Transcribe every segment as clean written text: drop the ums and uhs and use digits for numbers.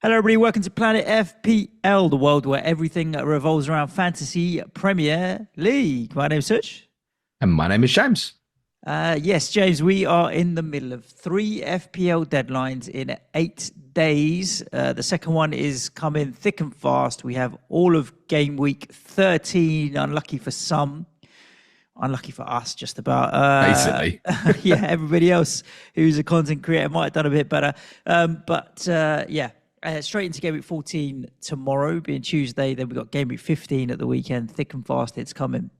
Hello, everybody. Welcome to Planet FPL, the world where everything revolves around Fantasy Premier League. My name's Suj. And my name is James. Yes, James, we are in the middle of 3 FPL deadlines in 8 days. The second one is coming thick and fast. We have all of game week 13, unlucky for some. Unlucky for us, just about. Basically. Yeah, everybody else who's a content creator might have done a bit better. Straight into game week 14 tomorrow, being Tuesday. Then we've got game week 15 at the weekend. Thick and fast, it's coming.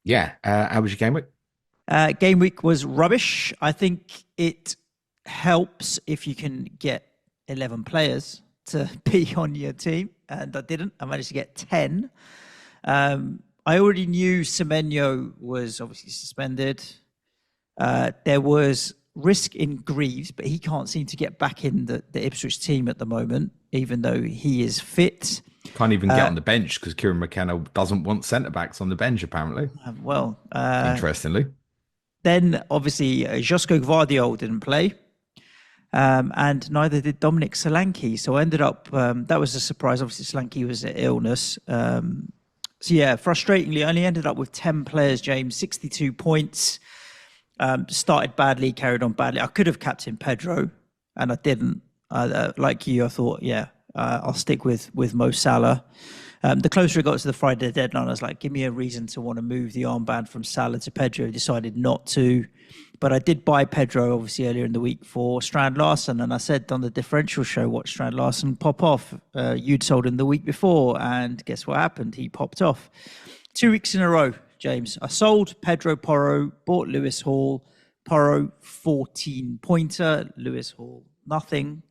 Yeah. How was your game week? Game week was rubbish. I think it helps if you can get 11 players to be on your team. And I didn't. I managed to get 10. I already knew Semenyo was obviously suspended. There was risk in Greaves, but he can't seem to get back in the Ipswich team at the moment, even though he is fit. Can't even get on the bench because Kieran McKenna doesn't want centre-backs on the bench, apparently. Interestingly. Then, obviously, Josko Gvardiol didn't play, and neither did Dominic Solanke. So I ended up, that was a surprise. Obviously, Solanke was an illness. Frustratingly, I only ended up with 10 players, James, 62 points. Started badly, carried on badly. I could have captained Pedro, and I didn't. Like you, I thought, I'll stick with Mo Salah. The closer it got to the Friday deadline, I was like, give me a reason to want to move the armband from Salah to Pedro. Decided not to. But I did buy Pedro, obviously, earlier in the week for Strand Larsen. And I said on the differential show, watch Strand Larsen pop off. You'd sold him the week before. And guess what happened? He popped off. 2 weeks in a row, James. I sold Pedro Porro, bought Lewis Hall. Porro, 14-pointer. Lewis Hall, nothing.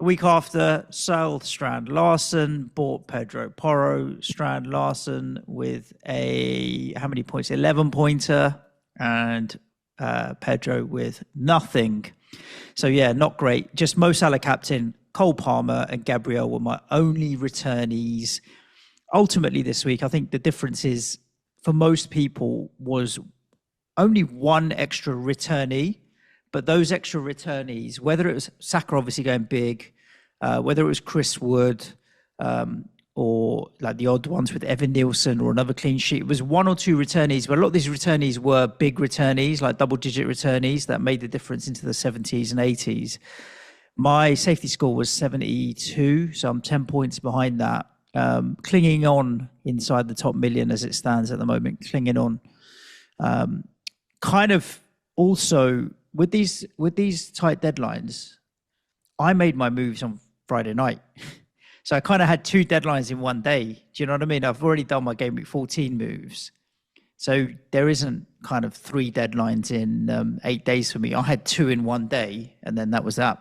A week after, sold Strand Larsen, bought Pedro Porro, Strand Larsen with how many points? 11-pointer, and Pedro with nothing. So, not great. Just Mo Salah captain, Cole Palmer and Gabriel were my only returnees. Ultimately this week, I think the difference is, for most people, was only one extra returnee. But those extra returnees, whether it was Saka obviously going big, whether it was Chris Wood, or like the odd ones with Evan Nielsen or another clean sheet, it was one or two returnees. But a lot of these returnees were big returnees, like double-digit returnees that made the difference into the 70s and 80s. My safety score was 72, so I'm 10 points behind that. Clinging on inside the top million as it stands at the moment, clinging on. Kind of also with these tight deadlines, I made my moves on Friday night. So I kind of had 2 deadlines in one day. Do you know what I mean? I've already done my game week 14 moves. So there isn't kind of 3 deadlines in 8 days for me. I had 2 in one day, and then that was that.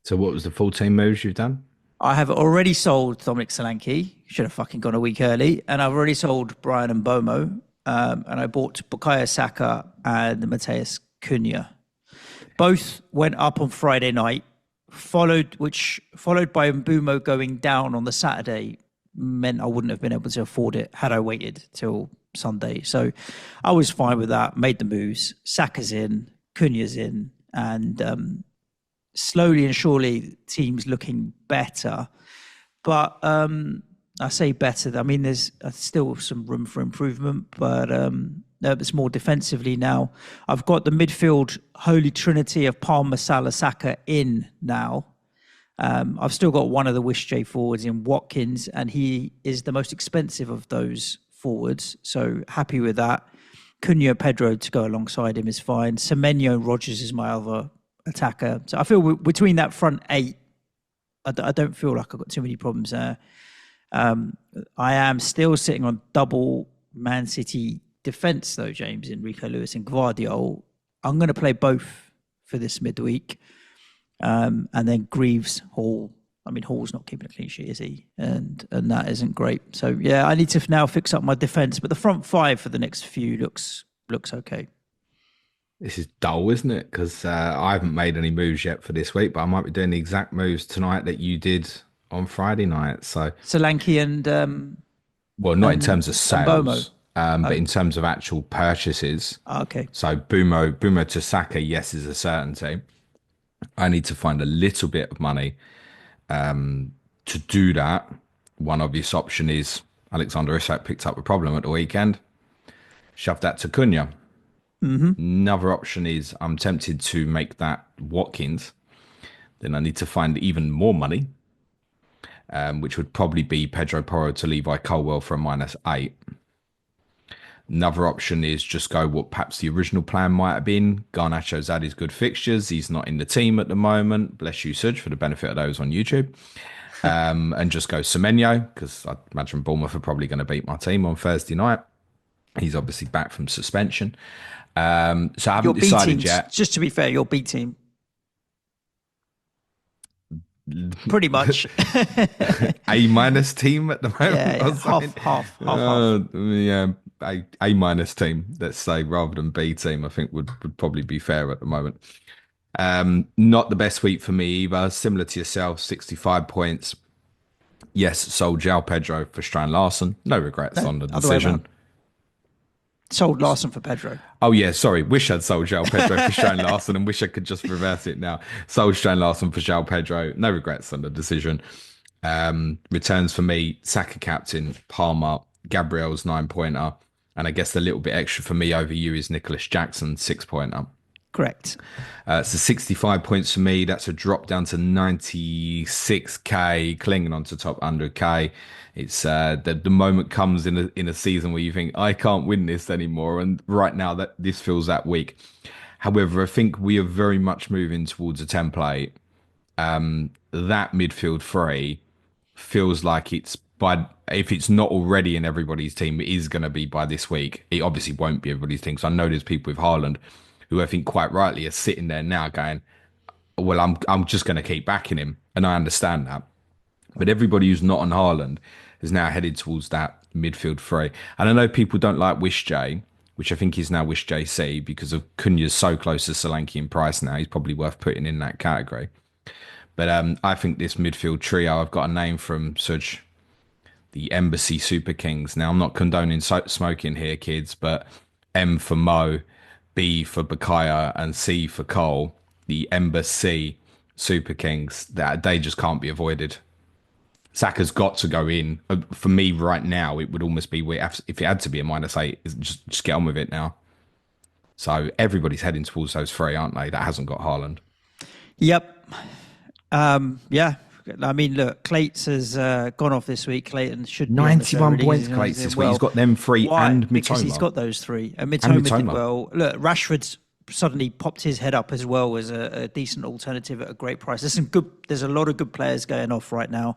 So what was the 14 moves you've done? I have already sold Dominic Solanke. Should have fucking gone a week early. And I've already sold Bryan Mbeumo. And I bought Bukayo Saka and Mateus Cunha. Both went up on Friday night, followed by Mbeumo going down on the Saturday, meant I wouldn't have been able to afford it had I waited till Sunday. So I was fine with that, made the moves. Saka's in, Cunha's in, and slowly and surely teams looking better. But I say better. I mean, there's still some room for improvement, but it's more defensively now. I've got the midfield holy trinity of Palmer, Salah, Saka in now. I've still got one of the Wish J forwards in Watkins, and he is the most expensive of those forwards. So happy with that. Cunha, Pedro to go alongside him is fine. Semenyo, Rodgers is my other attacker. So I feel between that front 8, I don't feel like I've got too many problems there. I am still sitting on double Man City defence, though, James, Enrico Lewis and Gvardiol. I'm going to play both for this midweek. And then Greaves, Hall. I mean, Hall's not keeping a clean sheet, is he? And that isn't great. So, I need to now fix up my defence. But the front 5 for the next few looks okay. This is dull, isn't it? Because I haven't made any moves yet for this week, but I might be doing the exact moves tonight that you did on Friday night. So Solanke and well, not in terms of sales, but in terms of actual purchases. Okay. So Mbeumo to Saka, yes, is a certainty. I need to find a little bit of money To do that, one obvious option is Alexander Isak picked up a problem at the weekend. Shove that to Cunha. Another option is I'm tempted to make that Watkins. Then I need to find even more money, which would probably be Pedro Porro to Levi Colwell for a -8. Another option is just go what perhaps the original plan might have been. Garnacho's had his good fixtures. He's not in the team at the moment. Bless you, Suj, for the benefit of those on YouTube. And just go Semenyo, because I imagine Bournemouth are probably going to beat my team on Thursday night. He's obviously back from suspension. So I haven't decided yet. Just to be fair, your B team. Pretty much. A- team at the moment. Yeah. Half. Yeah, A- team, let's say, rather than B team, I think would probably be fair at the moment. Not the best week for me either. Similar to yourself, 65 points. Yes, sold João Pedro for Strand Larson. No regrets on the decision. Sold Larson for Pedro. Oh, yeah, sorry. Wish I'd sold João Pedro for Strand Larson and wish I could just reverse it now. Sold Strand Larson for João Pedro. No regrets on the decision. Returns for me, Saka captain, Palmer, Gabriel's 9-pointer. And I guess the little bit extra for me over you is Nicolas Jackson, 6-pointer. Correct. So 65 points for me. That's a drop down to 96k, clinging on to top 100k. It's the moment comes in a season where you think I can't win this anymore, and right now that this feels that weak. However, I think we are very much moving towards a template. That midfield three feels like if it's not already in everybody's team, it is going to be by this week. It obviously won't be everybody's team. So I know there's people with Haaland who I think quite rightly are sitting there now going, well, I'm just going to keep backing him. And I understand that. But everybody who's not on Haaland is now headed towards that midfield three. And I know people don't like Wish J, which I think is now Wish JC because of Cunha's so close to Solanke in price now. He's probably worth putting in that category. But I think this midfield trio, I've got a name from Suj, the Embassy Superkings. Now, I'm not condoning smoking here, kids, but M for Mo, B for Bukayo, and C for Cole. The Embassy Superkings, that they just can't be avoided. Saka's got to go in. For me right now, it would almost be, if it had to be a -8, just get on with it now. So everybody's heading towards those three, aren't they? That hasn't got Haaland. Yep. Yeah. I mean, look, Clates has gone off this week. Clayton should be 91 points, Clates, this week. He's got them three. Why? And Mitoma. Because he's got those three. And Mitoma did well. Look, Rashford's suddenly popped his head up as well as a decent alternative at a great price. There's a lot of good players going off right now.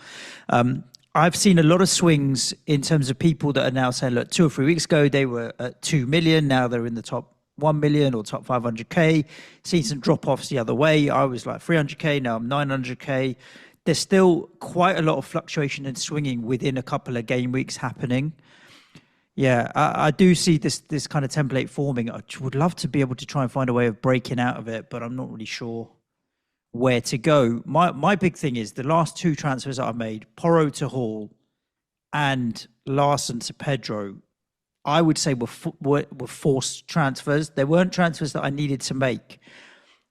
I've seen a lot of swings in terms of people that are now saying, look, 2 or 3 weeks ago, they were at 2 million. Now they're in the top 1 million or top 500k. Seen some drop-offs the other way. I was like 300k. Now I'm 900k. There's still quite a lot of fluctuation and swinging within a couple of game weeks happening. Yeah, I do see this kind of template forming. I would love to be able to try and find a way of breaking out of it, but I'm not really sure where to go. My big thing is the last 2 transfers that I've made, Porro to Hall and Larson to Pedro, I would say were forced transfers. They weren't transfers that I needed to make.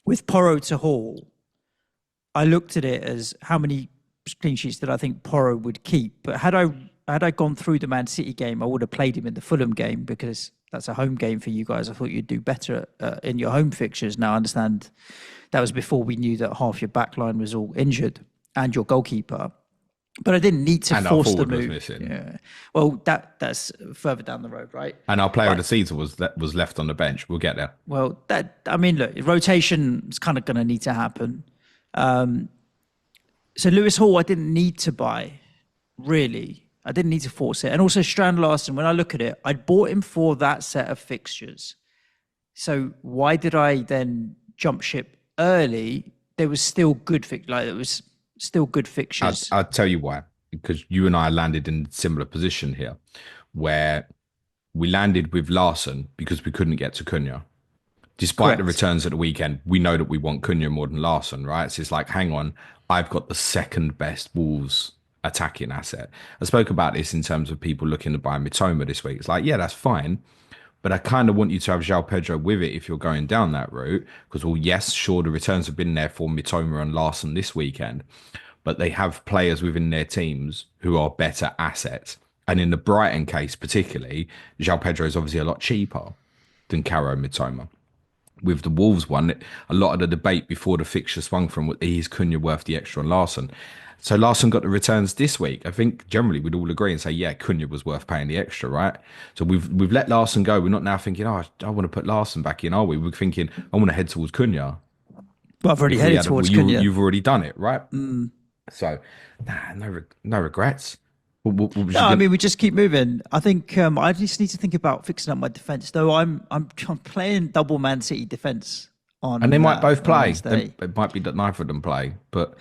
With Porro to Hall, I looked at it as how many clean sheets did I think Porro would keep. But had I gone through the Man City game, I would have played him in the Fulham game because that's a home game for you guys. I thought you'd do better in your home fixtures. Now I understand that was before we knew that half your backline was all injured and your goalkeeper. But I didn't need to force the move. Yeah. Well, that's further down the road, right? And our player of the season was left on the bench. We'll get there. Well, look, rotation is kind of going to need to happen. So Lewis Hall, I didn't need to buy, really. I didn't need to force it. And also Strand Larson, when I look at it, I'd bought him for that set of fixtures. So why did I then jump ship early? There was still good fixtures. I'll tell you why. Because you and I landed in a similar position here, where we landed with Larson because we couldn't get to Cunha. Despite the returns at the weekend, we know that we want Cunha more than Larson, right? So it's like, hang on, I've got the second best Wolves attacking asset. I spoke about this in terms of people looking to buy Mitoma this week. It's like, yeah, that's fine. But I kind of want you to have João Pedro with it if you're going down that route. Because, well, yes, sure, the returns have been there for Mitoma and Larson this weekend. but they have players within their teams who are better assets. And in the Brighton case, particularly, João Pedro is obviously a lot cheaper than Caro Mitoma. With the Wolves one, a lot of the debate before the fixture swung from is Cunha worth the extra on Larson. So Larson got the returns this week. I think generally we'd all agree and say, yeah, Cunha was worth paying the extra, right? So we've let Larson go. We're not now thinking, oh, I want to put Larson back in, are we? We're thinking, I want to head towards Cunha. Well, I've already headed towards Cunha. You've already done it, right? So, no regrets. No, I mean we just keep moving. I think I just need to think about fixing up my defense. Though I'm playing double Man City defense on, and they might both play. Wednesday. It might be that neither of them play, but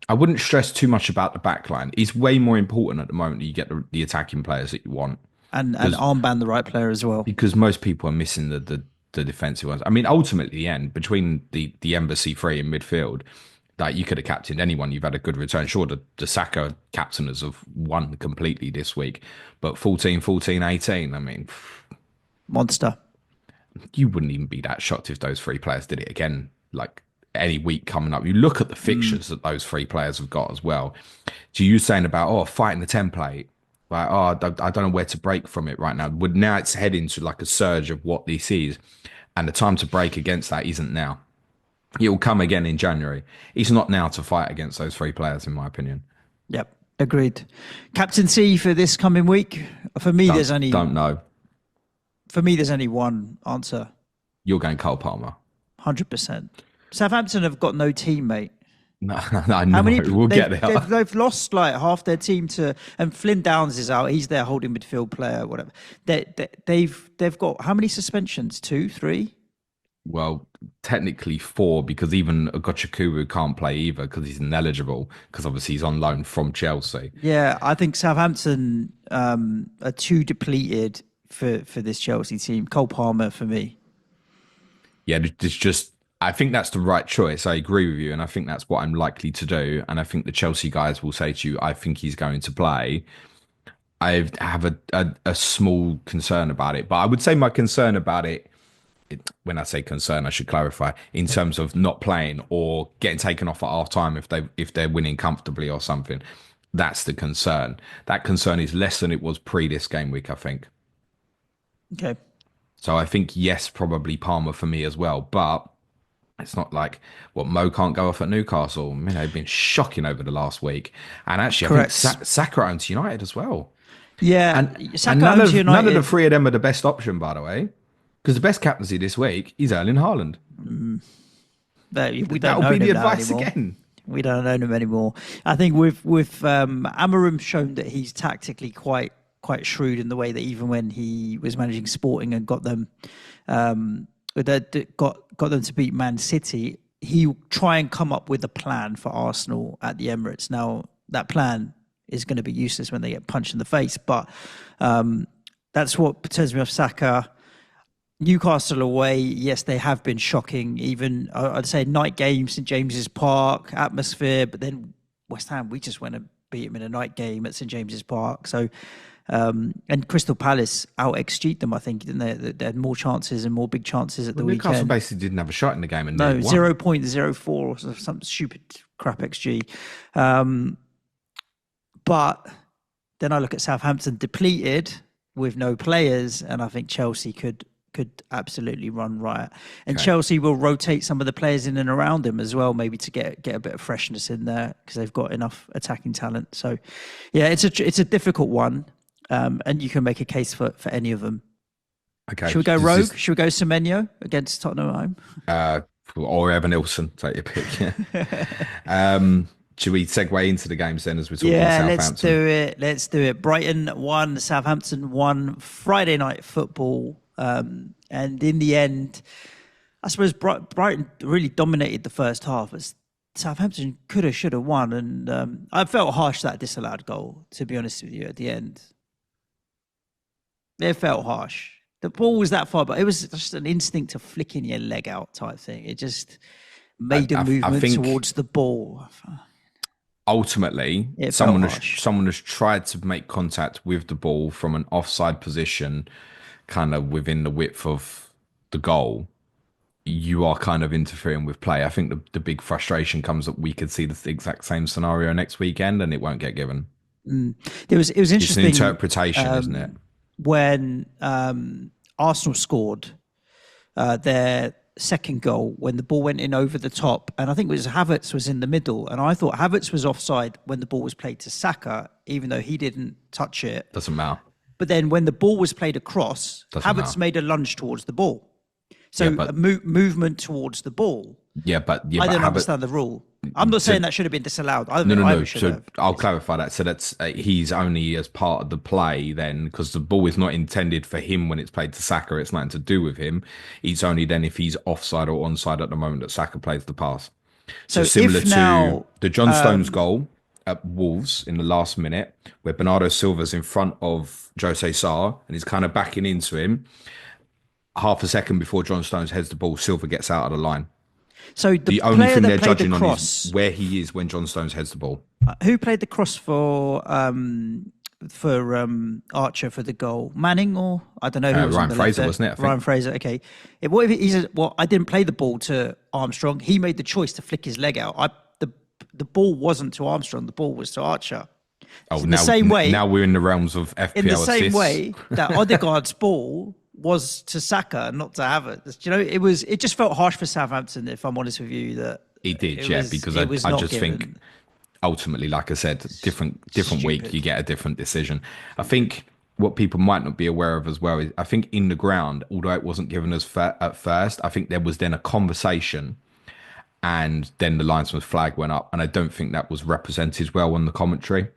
I wouldn't stress too much about the back line. It's way more important at the moment that you get the attacking players that you want, and armband the right player as well. Because most people are missing the defensive ones. I mean, ultimately, the end between the Embassy three in midfield. Like you could have captained anyone. You've had a good return. Sure, the Saka captainers have won completely this week, but 14, 14, 18. I mean, Monster. You wouldn't even be that shocked if those three players did it again, like any week coming up. You look at the fixtures that those three players have got as well. So you saying about, fighting the template, like, I don't know where to break from it right now. Now it's heading to like a surge of what this is, and the time to break against that isn't now. It will come again in January. It's not now to fight against those three players, in my opinion. Yep, agreed. Captaincy for this coming week. For me, don't know. For me, there's only one answer. You're going Cole Palmer. 100%. Southampton have got no team, mate. No, I know. We'll get there. They've lost like half their team and Flynn Downs is out. He's their holding midfield player, whatever. They've got how many suspensions? 2, 3? Well, technically 4, because even Ogochukwu can't play either because he's ineligible because obviously he's on loan from Chelsea. Yeah, I think Southampton are too depleted for this Chelsea team. Cole Palmer for me. Yeah, it's just I think that's the right choice. I agree with you, and I think that's what I'm likely to do. And I think the Chelsea guys will say to you, I think he's going to play. I have a small concern about it, but I would say my concern about it, when I say concern, I should clarify in terms of not playing or getting taken off at half time if they're winning comfortably or something. That's the concern. That concern is less than it was pre this game week, I think. Okay. So I think yes, probably Palmer for me as well, but it's not like Mo can't go off at Newcastle. I mean, they've been shocking over the last week, and actually, correct. I think Saka owns United as well. Yeah, and none of the three of them are the best option, by the way. Because the best captaincy this week is Erling Haaland. That'll be the advice again. We don't own him anymore. I think with Amorim shown that he's tactically quite shrewd in the way that even when he was managing Sporting and got them got them to beat Man City, he try and come up with a plan for Arsenal at the Emirates. Now that plan is going to be useless when they get punched in the face, but that's what turns me off Saka. Newcastle away, yes, they have been shocking. Even I'd say night game, St James's Park atmosphere, but then West Ham, we just went and beat them in a night game at St James's Park. So, and Crystal Palace out XG'd them, I think, didn't they? They had more chances and more big chances at the weekend. Newcastle basically didn't have a shot in the game, and no 0.04 or some stupid crap XG. But then I look at Southampton depleted with no players, and I think Chelsea could absolutely run riot. And Chelsea will rotate some of the players in and around him as well, maybe to get a bit of freshness in there because they've got enough attacking talent. So, yeah, it's a difficult one, and you can make a case for any of them. Okay, should we go rogue? Should we go Semenyo against Tottenham at home? Or Evan Nilsson, take your pick. Should we segue into the games then as we're talking Southampton? Yeah, let's do it. Brighton 1, Southampton 1, Friday night football. And in the end, I suppose Brighton really dominated the first half. As Southampton could have, should have won. And I felt harsh that disallowed goal, to be honest with you, at the end. It felt harsh. The ball was that far, but it was just an instinct of flicking your leg out type thing. It just made a movement towards the ball. Ultimately, someone has tried to make contact with the ball from an offside position, kind of within the width of the goal, you are kind of interfering with play. I think the big frustration comes that we could see the exact same scenario next weekend and it won't get given. It was It's an interesting interpretation, isn't it? when Arsenal scored their second goal when the ball went in over the top, and I think it was Havertz was in the middle, and I thought Havertz was offside when the ball was played to Saka, even though he didn't touch it. Doesn't matter. But then when the ball was played across, Doesn't Havertz matter. made a lunge towards the ball. So Yeah, but movement towards the ball. yeah, I but don't Havertz. understand the rule. I'm not saying that should have been disallowed. I No, think no, no. either should So have. I'll clarify that. So that's he's only as part of the play then, because the ball is not intended for him when it's played to Saka. It's nothing to do with him. It's only then if he's offside or onside at the moment that Saka plays the pass. So So similar if to now, the John Stones goal at Wolves in the last minute, where Bernardo Silva's in front of Jose Sarr and he's kind of backing into him. Half a second before John Stones heads the ball, Silva gets out of the line. so the The only player thing that they're played the judging on is cross, where he is when John Stones heads the ball. who played the cross for Archer for the goal? Manning, or I don't know who was on Ryan the Fraser, left wasn't it? I there. think. Ryan Fraser. Okay. What if he says, "Well, I didn't play the ball to Armstrong. He made the choice to flick his leg out. The ball wasn't to Armstrong. The ball was to Archer." Oh, In the same way, now we're in the realms of FPL in the same assists. way that Odegaard's ball was to Saka, not to Havertz. You know, it just felt harsh for Southampton, if I'm honest with you, that He did, it yeah, was, because it was I not just given. think ultimately, like I said, different week Stupid. you get a different decision. I think what people might not be aware of as well is I think in the ground, although it wasn't given as at first, I think there was then a conversation and then the linesman's flag went up, and I don't think that was represented well on the commentary.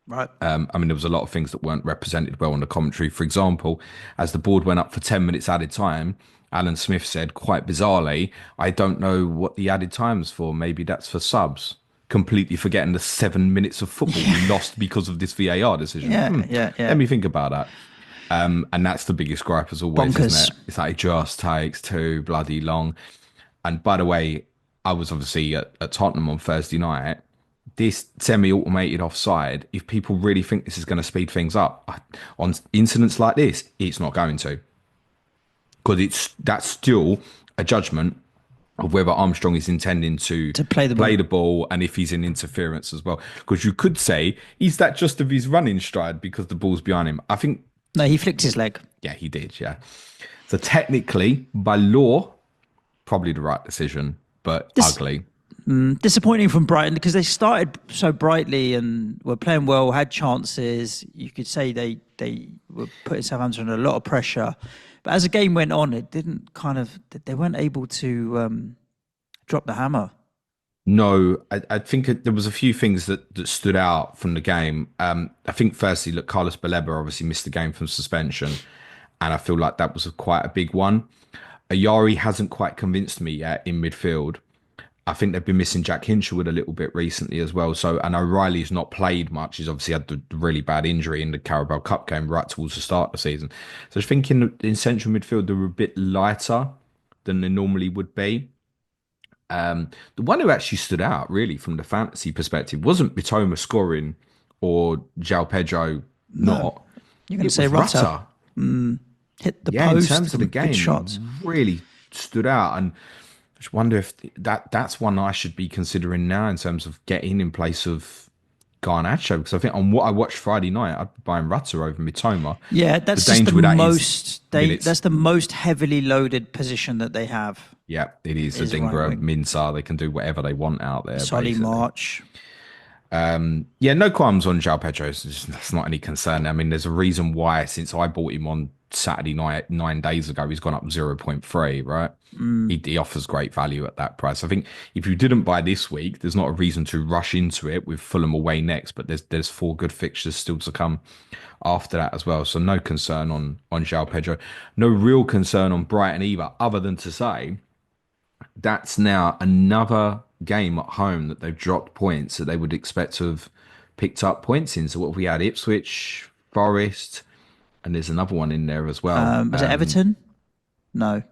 Right. I mean, there was a lot of things that weren't represented well on the commentary. For example, as the board went up for 10 minutes added time, Alan Smith said, quite bizarrely, I don't know what the added time's for. Maybe that's for subs. Completely forgetting the 7 minutes of football we lost because of this VAR decision. Yeah. Let me think about that. And that's the biggest gripe as always, Bonkers. isn't it? It's like it just takes too bloody long. And by the way, I was obviously at Tottenham on Thursday night. This semi-automated offside, if people really think this is going to speed things up on incidents like this, it's not going to, because that's still a judgment of whether Armstrong is intending to play the ball. the ball and if he's in interference as well. Because you could say, is that just of his running stride because the ball's behind him? I think, No, he flicked his leg. yeah, he did, yeah. So technically, by law, probably the right decision, but ugly. Disappointing from Brighton because they started so brightly and were playing well, had chances. You could say they were putting Southampton under a lot of pressure. But as the game went on, it didn't they weren't able to drop the hammer. No, I think there was a few things that stood out from the game. I think firstly, look, Carlos Baleba obviously missed the game from suspension, and I feel like that was quite a big one. Ayari hasn't quite convinced me yet in midfield. I think they've been missing Jack Hinshelwood a little bit recently as well. So, and O'Reilly's not played much. He's obviously had the really bad injury in the Carabao Cup game right towards the start of the season. So I was thinking in central midfield, they were a bit lighter than they normally would be. The one who actually stood out really from the fantasy perspective wasn't Mitoma scoring or João Pedro not. You're going to It say was Rutter hit the Yeah, in post. terms of the good game, shots. really stood out. And I just wonder if that's one I should be considering now in terms of getting in place of Garnacho. Because I think on what I watched Friday night, I'd be buying Rutter over Mitoma. Yeah, that's The just danger the with that is most. minutes. That's the most heavily loaded position that they have. Yeah, it is. Is Adingra, right wing. Minsar, they can do whatever they want out there. Solly basically. March. Yeah, no qualms on João Pedro. That's not any concern. I mean, there's a reason why since I bought him on Saturday night 9 days ago, he's gone up 0.3, right? He offers great value at that price. I think if you didn't buy this week, there's not a reason to rush into it with Fulham away next, but there's 4 good fixtures still to come after that as well. So no concern on João Pedro. No real concern on Brighton either, other than to say that's now another game at home that they've dropped points that they would expect to have picked up points in. So what have we had? Ipswich, Forest, and there's another one in there as well. Was it Everton? No.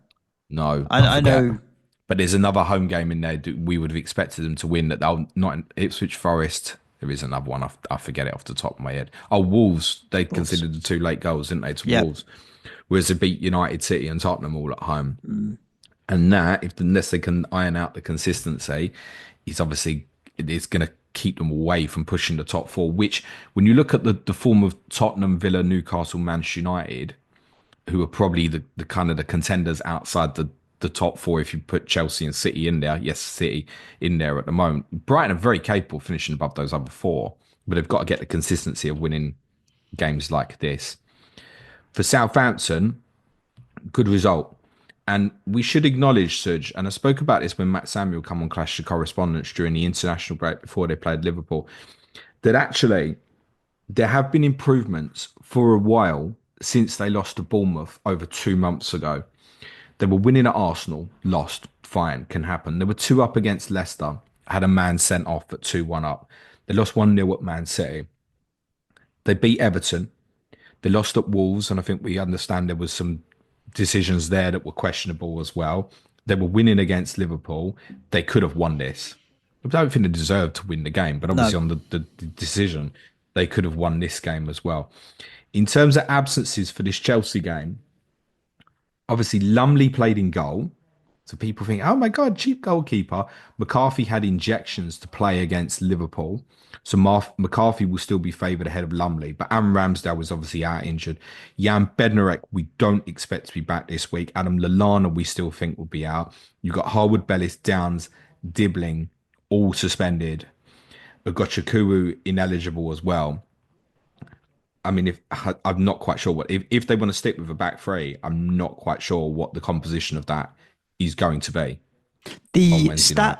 No, I forget. know. But there's another home game in there that we would have expected them to win that they'll not in Ipswich Forest. There is another one. I forget it off the top of my head. Oh, Wolves. They considered the 2 late goals, didn't they, to Yep. Wolves? Whereas they beat United City and Tottenham all at home. And that, if unless they can iron out the consistency, is obviously it's going to keep them away from pushing the top four. Which, when you look at the form of Tottenham, Villa, Newcastle, Manchester United, who are probably the kind of the contenders outside the top four, if you put Chelsea and City in there, yes, City in there at the moment. Brighton are very capable of finishing above those other four, but they've got to get the consistency of winning games like this. For Southampton, good result. And we should acknowledge, Suj, and I spoke about this when Matt Samuel come on Clash of Correspondence during the international break before they played Liverpool, that actually there have been improvements for a while since they lost to Bournemouth over 2 months ago. They were winning at Arsenal, lost, fine, can happen. They were 2 up against Leicester, had a man sent off at 2-1 up. They lost 1-0 at Man City. They beat Everton. They lost at Wolves, and I think we understand there was some decisions there that were questionable as well. They were winning against Liverpool. They could have won this. I don't think they deserved to win the game, but No. obviously on the decision, they could have won this game as well. In terms of absences for this Chelsea game, obviously Lumley played in goal. So people think, oh my God, cheap goalkeeper. McCarthy had injections to play against Liverpool. So McCarthy will still be favoured ahead of Lumley. But Aaron Ramsdale was obviously out injured. Jan Bednarek, we don't expect to be back this week. Adam Lallana, we still think will be out. You've got Harwood, Bellis, Downs, Dibbling, all suspended. Ogochukwu ineligible as well. I mean, if I'm not quite sure what if they want to stick with a back three, I'm not quite sure what the composition of that is going to be on The Wednesday night.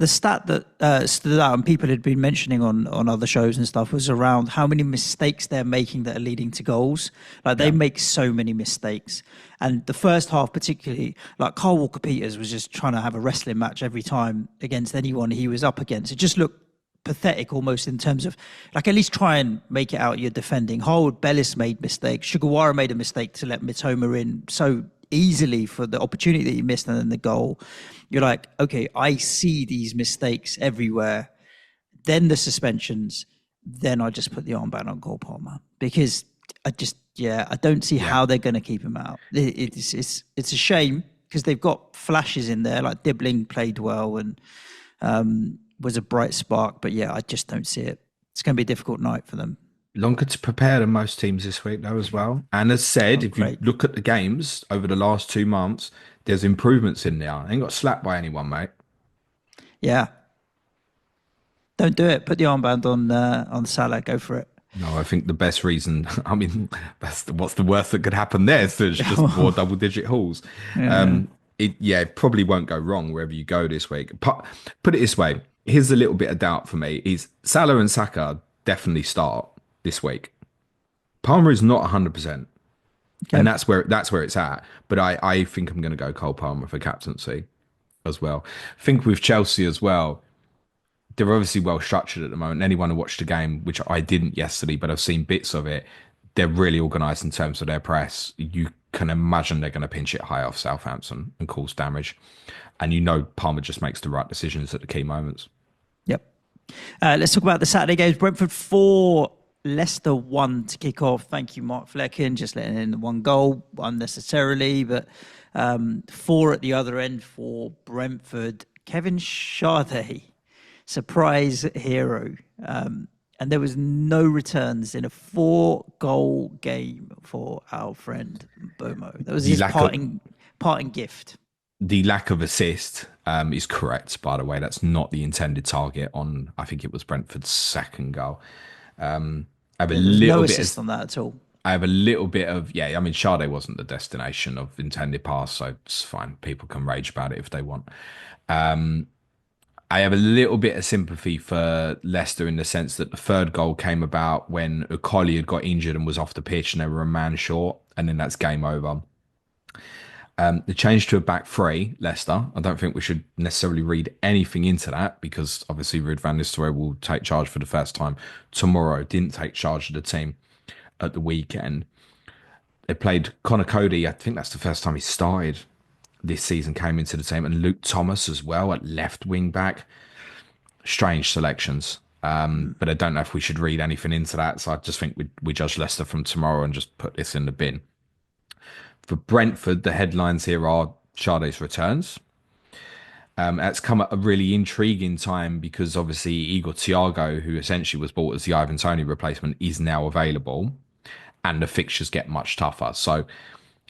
stat that stood out and people had been mentioning on other shows and stuff was around how many mistakes they're making that are leading to goals. Like they Yeah. make so many mistakes, and the first half particularly, like Carl Walker Peters was just trying to have a wrestling match every time against anyone he was up against. It just looked pathetic almost in terms of like at least try and make it out you're defending. Harwood Bellis made mistakes. Sugawara made a mistake to let Mitoma in so easily for the opportunity that he missed and then the goal. You're like, okay, I see these mistakes everywhere. Then the suspensions, then I just put the armband on Cole Palmer because I don't see Yeah. how they're going to keep him out. It's a shame because they've got flashes in there like Dibbling played well and was a bright spark, but yeah, I just don't see it. It's going to be a difficult night for them. Longer to prepare than most teams this week, though, as well. And as said, Oh, if you great. look at the games over the last 2 months, there's improvements in there. I ain't got slapped by anyone, mate. Yeah, don't do it. Put the armband on Salah. Go for it. No, I think the best reason, I mean, what's the worst that could happen there? So it's just more double digit hauls. Yeah. It probably won't go wrong wherever you go this week. Put it this way. Here's a little bit of doubt for me is Salah and Saka definitely start this week. Palmer is not 100%. And Okay. that's where it's at. But I think I'm going to go Cole Palmer for captaincy as well. I think with Chelsea as well, they're obviously well structured at the moment. Anyone who watched the game, which I didn't yesterday, but I've seen bits of it, they're really organised in terms of their press. You can imagine they're going to pinch it high off Southampton and cause damage. And you know Palmer just makes the right decisions at the key moments. Yep. Let's talk about the Saturday games. Brentford 4, Leicester 1 to kick off. Thank you, Mark Flecken, just letting in the one goal unnecessarily, but 4 at the other end for Brentford. Kevin Sade, surprise hero. And there was no returns in a 4-goal game for our friend Mbeumo. That was The his lack of parting gift. the lack of assist is correct, by the way. That's not the intended target on, I think it was Brentford's second goal. I have a Yeah, there was no little bit assist of, on that at all. I have a little bit of, yeah, I mean, Sade wasn't the destination of intended pass, so it's fine. People can rage about it if they want. I have a little bit of sympathy for Leicester in the sense that the third goal came about when Okoli had got injured and was off the pitch and they were a man short, and then that's game over. The change to a back three, Leicester, I don't think we should necessarily read anything into that because obviously Ruud van Nistelrooy will take charge for the first time tomorrow. Didn't take charge of the team at the weekend. They played Connor Cody. I think that's the first time he started this season, came into the team, and Luke Thomas as well at left wing back. Strange selections. But I don't know if we should read anything into that. So I just think we judge Leicester from tomorrow and just put this in the bin. For Brentford, the headlines here are Sade's returns. It's come at a really intriguing time because obviously Igor Thiago, who essentially was bought as the Ivan Toney replacement, is now available, and the fixtures get much tougher. So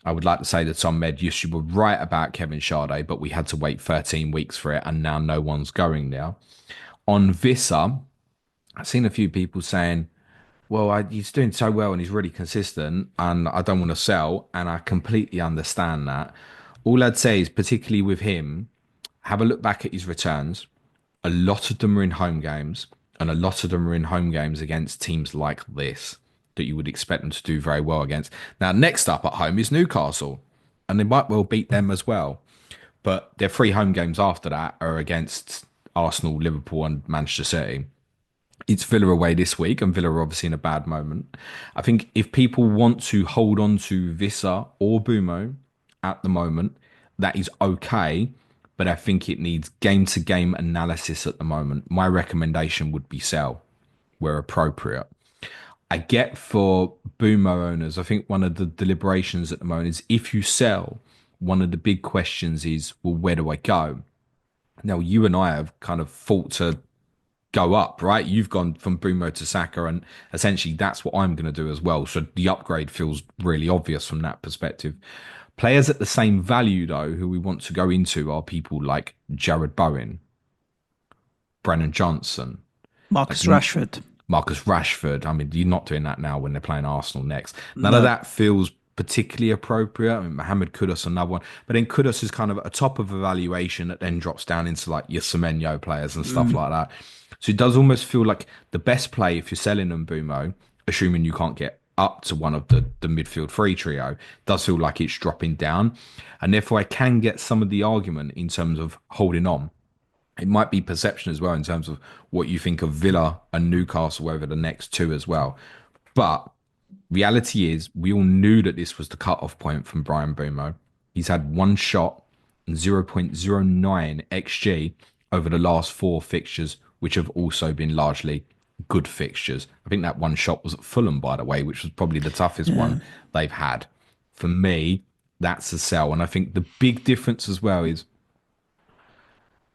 I would like to say that Tom Med, yes, you were right about Kevin Sade, but we had to wait 13 weeks for it, and now no one's going there. On Vissa, I've seen a few people saying, well, he's doing so well and he's really consistent, and I don't want to sell. And I completely understand that. All I'd say is, particularly with him, have a look back at his returns. A lot of them are in home games, and a lot of them are in home games against teams like this that you would expect them to do very well against. Now, next up at home is Newcastle, and they might well beat them as well. But their three home games after that are against Arsenal, Liverpool, and Manchester City. It's Villa away this week, and Villa are obviously in a bad moment. I think if people want to hold on to Vissa or Bumo at the moment, that is okay. But I think it needs game to game analysis at the moment. My recommendation would be sell where appropriate. I get for Bumo owners, I think one of the deliberations at the moment is if you sell, one of the big questions is, well, where do I go? Now, you and I have kind of fought to go up, right? You've gone from Bumo to Saka, and essentially that's what I'm going to do as well. So the upgrade feels really obvious from that perspective. Players at the same value, though, who we want to go into are people like Jared Bowen, Brennan Johnson, Marcus Rashford. Marcus Rashford. I mean, you're not doing that now when they're playing Arsenal next. None of No. that feels particularly appropriate. I mean, Mohamed Kudus, another one. But then Kudus is kind of a top of evaluation that then drops down into like your Semenyo players and stuff like that. So it does almost feel like the best play if you're selling them Bumo, assuming you can't get up to one of the midfield free trio, does feel like it's dropping down. And therefore I can get some of the argument in terms of holding on. It might be perception as well in terms of what you think of Villa and Newcastle over the next two as well. But reality is, we all knew that this was the cut-off point from Bryan Mbeumo. He's had one shot and 0.09 XG over the last four fixtures, which have also been largely good fixtures. I think that one shot was at Fulham, by the way, which was probably the toughest one they've had. For me, that's a sell. And I think the big difference as well is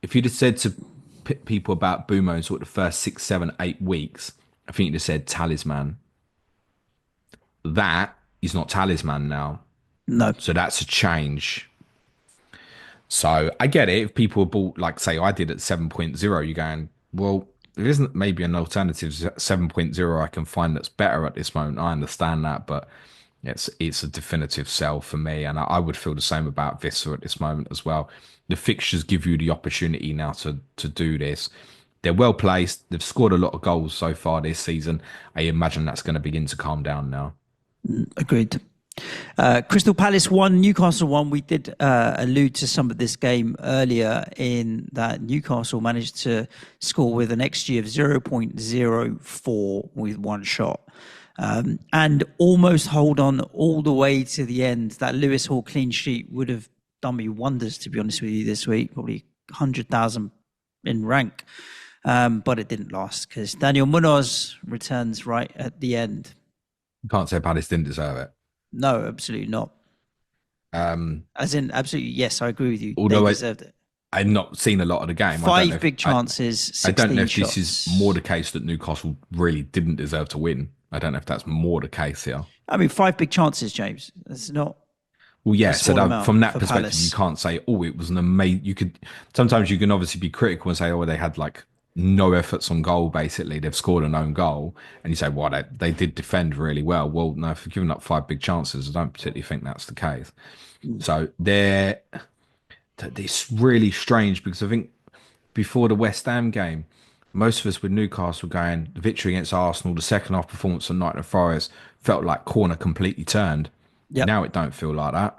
if you'd have said to people about Bumo in sort of the first 6, 7, 8 weeks, I think you'd have said talisman. That is not talisman now. No. So that's a change. So I get it. If people bought, like, say, I did at 7.0, you're going, well, there isn't maybe an alternative 7.0 I can find that's better at this moment. I understand that, but it's a definitive sell for me. And I would feel the same about Vissa at this moment as well. The fixtures give you the opportunity now to do this. They're well placed. They've scored a lot of goals so far this season. I imagine that's going to begin to calm down now. Agreed. Crystal Palace 1, Newcastle 1. We did allude to some of this game earlier in that Newcastle managed to score with an XG of 0.04 with one shot. And almost hold on all the way to the end. That Lewis Hall clean sheet would have done me wonders, to be honest with you, this week. Probably 100,000 in rank. But it didn't last because Daniel Munoz returns right at the end. You can't say Palace didn't deserve it. No, absolutely not. As in, absolutely, yes, I agree with you. Although they deserved it. I've not seen a lot of the game. Five big chances, 16 I don't know if shots. this is more the case that Newcastle really didn't deserve to win. I don't know if that's more the case here. I mean, 5 big chances, James. It's not. Well, yeah. So from that perspective, Palace. you can't say, "Oh, it was an amazing." You could sometimes you can obviously be critical and say, "Oh, they had like no efforts on goal. Basically, they've scored an own goal," and you say, "Well, they did defend really well." Well, no, for giving up 5 big chances, I don't particularly think that's the case. So it's really strange because I think before the West Ham game, most of us with Newcastle going, the victory against Arsenal, the second half performance of Nottingham Forest felt like corner completely turned. Yep. Now it don't feel like that.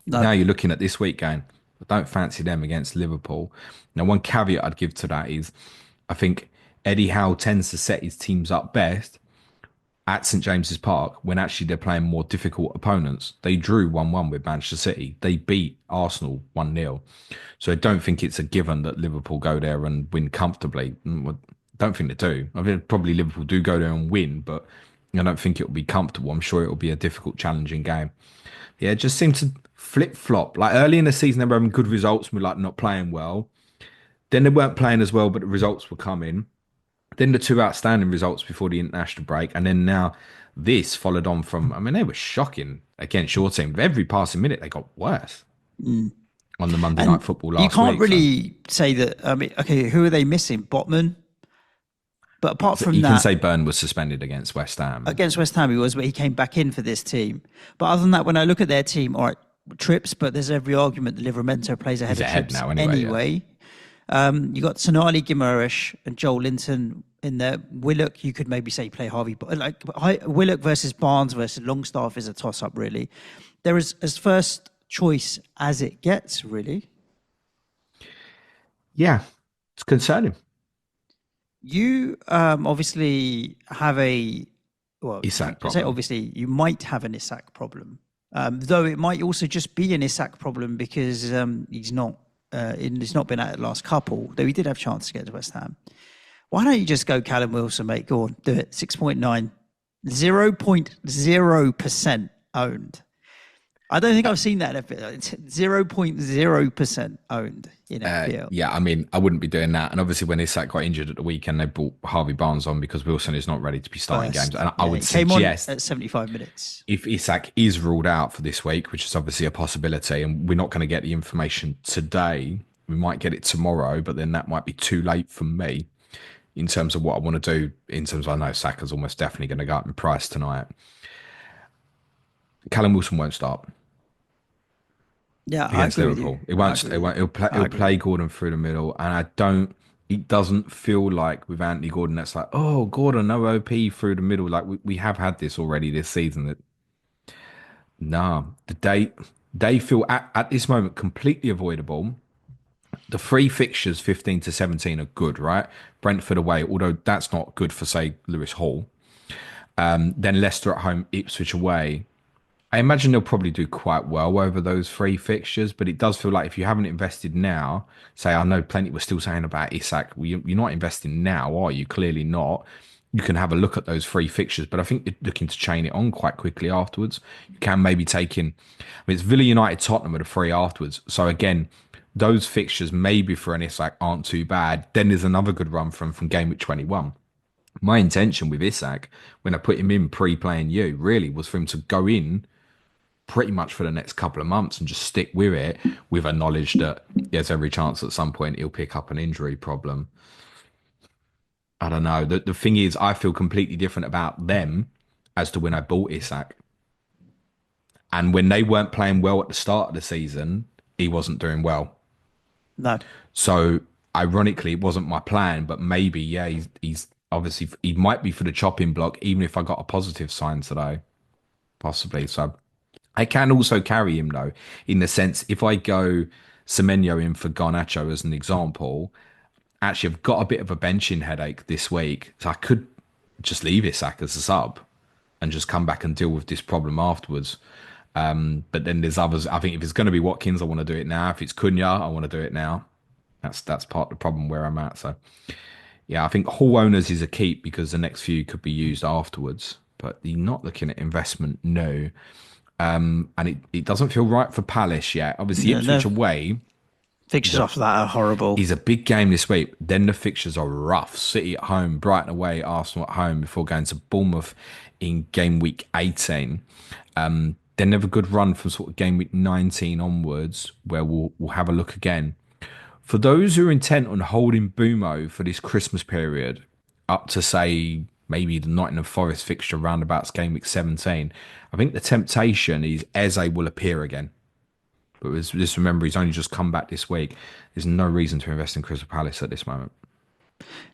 No. Now you're looking at this week going, I don't fancy them against Liverpool. Now, one caveat I'd give to that is I think Eddie Howe tends to set his teams up best at St James's Park when actually they're playing more difficult opponents. They drew 1-1 with Manchester City. They beat Arsenal 1-0. So I don't think it's a given that Liverpool go there and win comfortably. I don't think they do. I mean, probably Liverpool do go there and win, but I don't think it will be comfortable. I'm sure it will be a difficult, challenging game. Yeah, it just seemed to flip flop. Like early in the season, they were having good results. And we're like not playing well. Then they weren't playing as well, but the results were coming. Then the two outstanding results before the international break, and then now this followed on from. I mean, they were shocking against your team. With every passing minute, they got worse on the Monday Night And Football you last can't week. So. really say that. I mean, okay, who are they missing? Botman. But apart So from you can that, say Byrne was suspended against West Ham. against West Ham he was, but he came back in for this team. But other than that, when I look at their team, all right, Trips, but there's every argument that Livramento plays ahead He's of ahead Trips now anyway. You got Sonali, Guimaraes, and Joel Linton in there. Willock, you could maybe say play Harvey, but like Willock versus Barnes versus Longstaff is a toss-up, really. There is as first choice as it gets, really. Yeah, it's concerning. You obviously have Isak I say problem. obviously, you might have an Isak problem, though it might also just be an Isak problem because he's not been at the last couple, though he did have a chance to get to West Ham. Why don't you just go Callum Wilson, mate? Go on, do it. 6.9, 0.0% owned. I don't think I've seen that in FPL. It's 0.0% owned in FPL. Yeah, I mean, I wouldn't be doing that. And obviously, when Isak got injured at the weekend, they brought Harvey Barnes on because Wilson is not ready to be starting games. And I would he came on suggest at 75 minutes. if Isak is ruled out for this week, which is obviously a possibility, and we're not going to get the information today, we might get it tomorrow, but then that might be too late for me in terms of what I want to do. In terms of, I know Saka's almost definitely going to go up in price tonight. Callum Wilson won't start. Yeah, Against I agree Liverpool. with you. It won't. It won't. He'll play Gordon through the middle, and I don't. It doesn't feel like with Anthony Gordon that's like, oh, Gordon, no OP through the middle. Like we have had this already this season. That they feel at this moment completely avoidable. The three fixtures, 15 to 17, are good, right? Brentford away, although that's not good for say Lewis Hall. Then Leicester at home, Ipswich away. I imagine they'll probably do quite well over those three fixtures, but it does feel like if you haven't invested now, say, I know plenty were still saying about Isak, you're not investing now, are you? Clearly not. You can have a look at those three fixtures, but I think you're looking to chain it on quite quickly afterwards. You can maybe take in, I mean, it's Villa United, Tottenham are the three afterwards. So again, those fixtures maybe for an Isak aren't too bad. Then there's another good run from Gameweek 21. My intention with Isak, when I put him in pre-playing you, really was for him to go in pretty much for the next couple of months and just stick with it with a knowledge that there's every chance at some point he'll pick up an injury problem. I don't know. The thing is, I feel completely different about them as to when I bought Isak. And when they weren't playing well at the start of the season, he wasn't doing well. No. So ironically, it wasn't my plan, but maybe, yeah, he's obviously, he might be for the chopping block, even if I got a positive sign today, possibly. So I can also carry him though, in the sense if I go Semenyo in for Garnacho as an example, actually I've got a bit of a benching headache this week, so I could just leave Isak as a sub and just come back and deal with this problem afterwards. But then there's others. I think if it's going to be Watkins, I want to do it now. If it's Cunha, I want to do it now. That's part of the problem where I'm at. So yeah, I think Hall owners is a keep because the next few could be used afterwards. But you're not looking at investment, no. And it doesn't feel right for Palace yet. Obviously, Ipswich away Fixtures off that are horrible. is a big game this week. Then the fixtures are rough. City at home, Brighton away, Arsenal at home before going to Bournemouth in game week 18. Then they have a good run from sort of game week 19 onwards where we'll have a look again. For those who are intent on holding Mbeumo for this Christmas period up to say maybe the Nottingham Forest fixture roundabouts game week 17, I think the temptation is Eze will appear again. But just remember, he's only just come back this week. There's no reason to invest in Crystal Palace at this moment.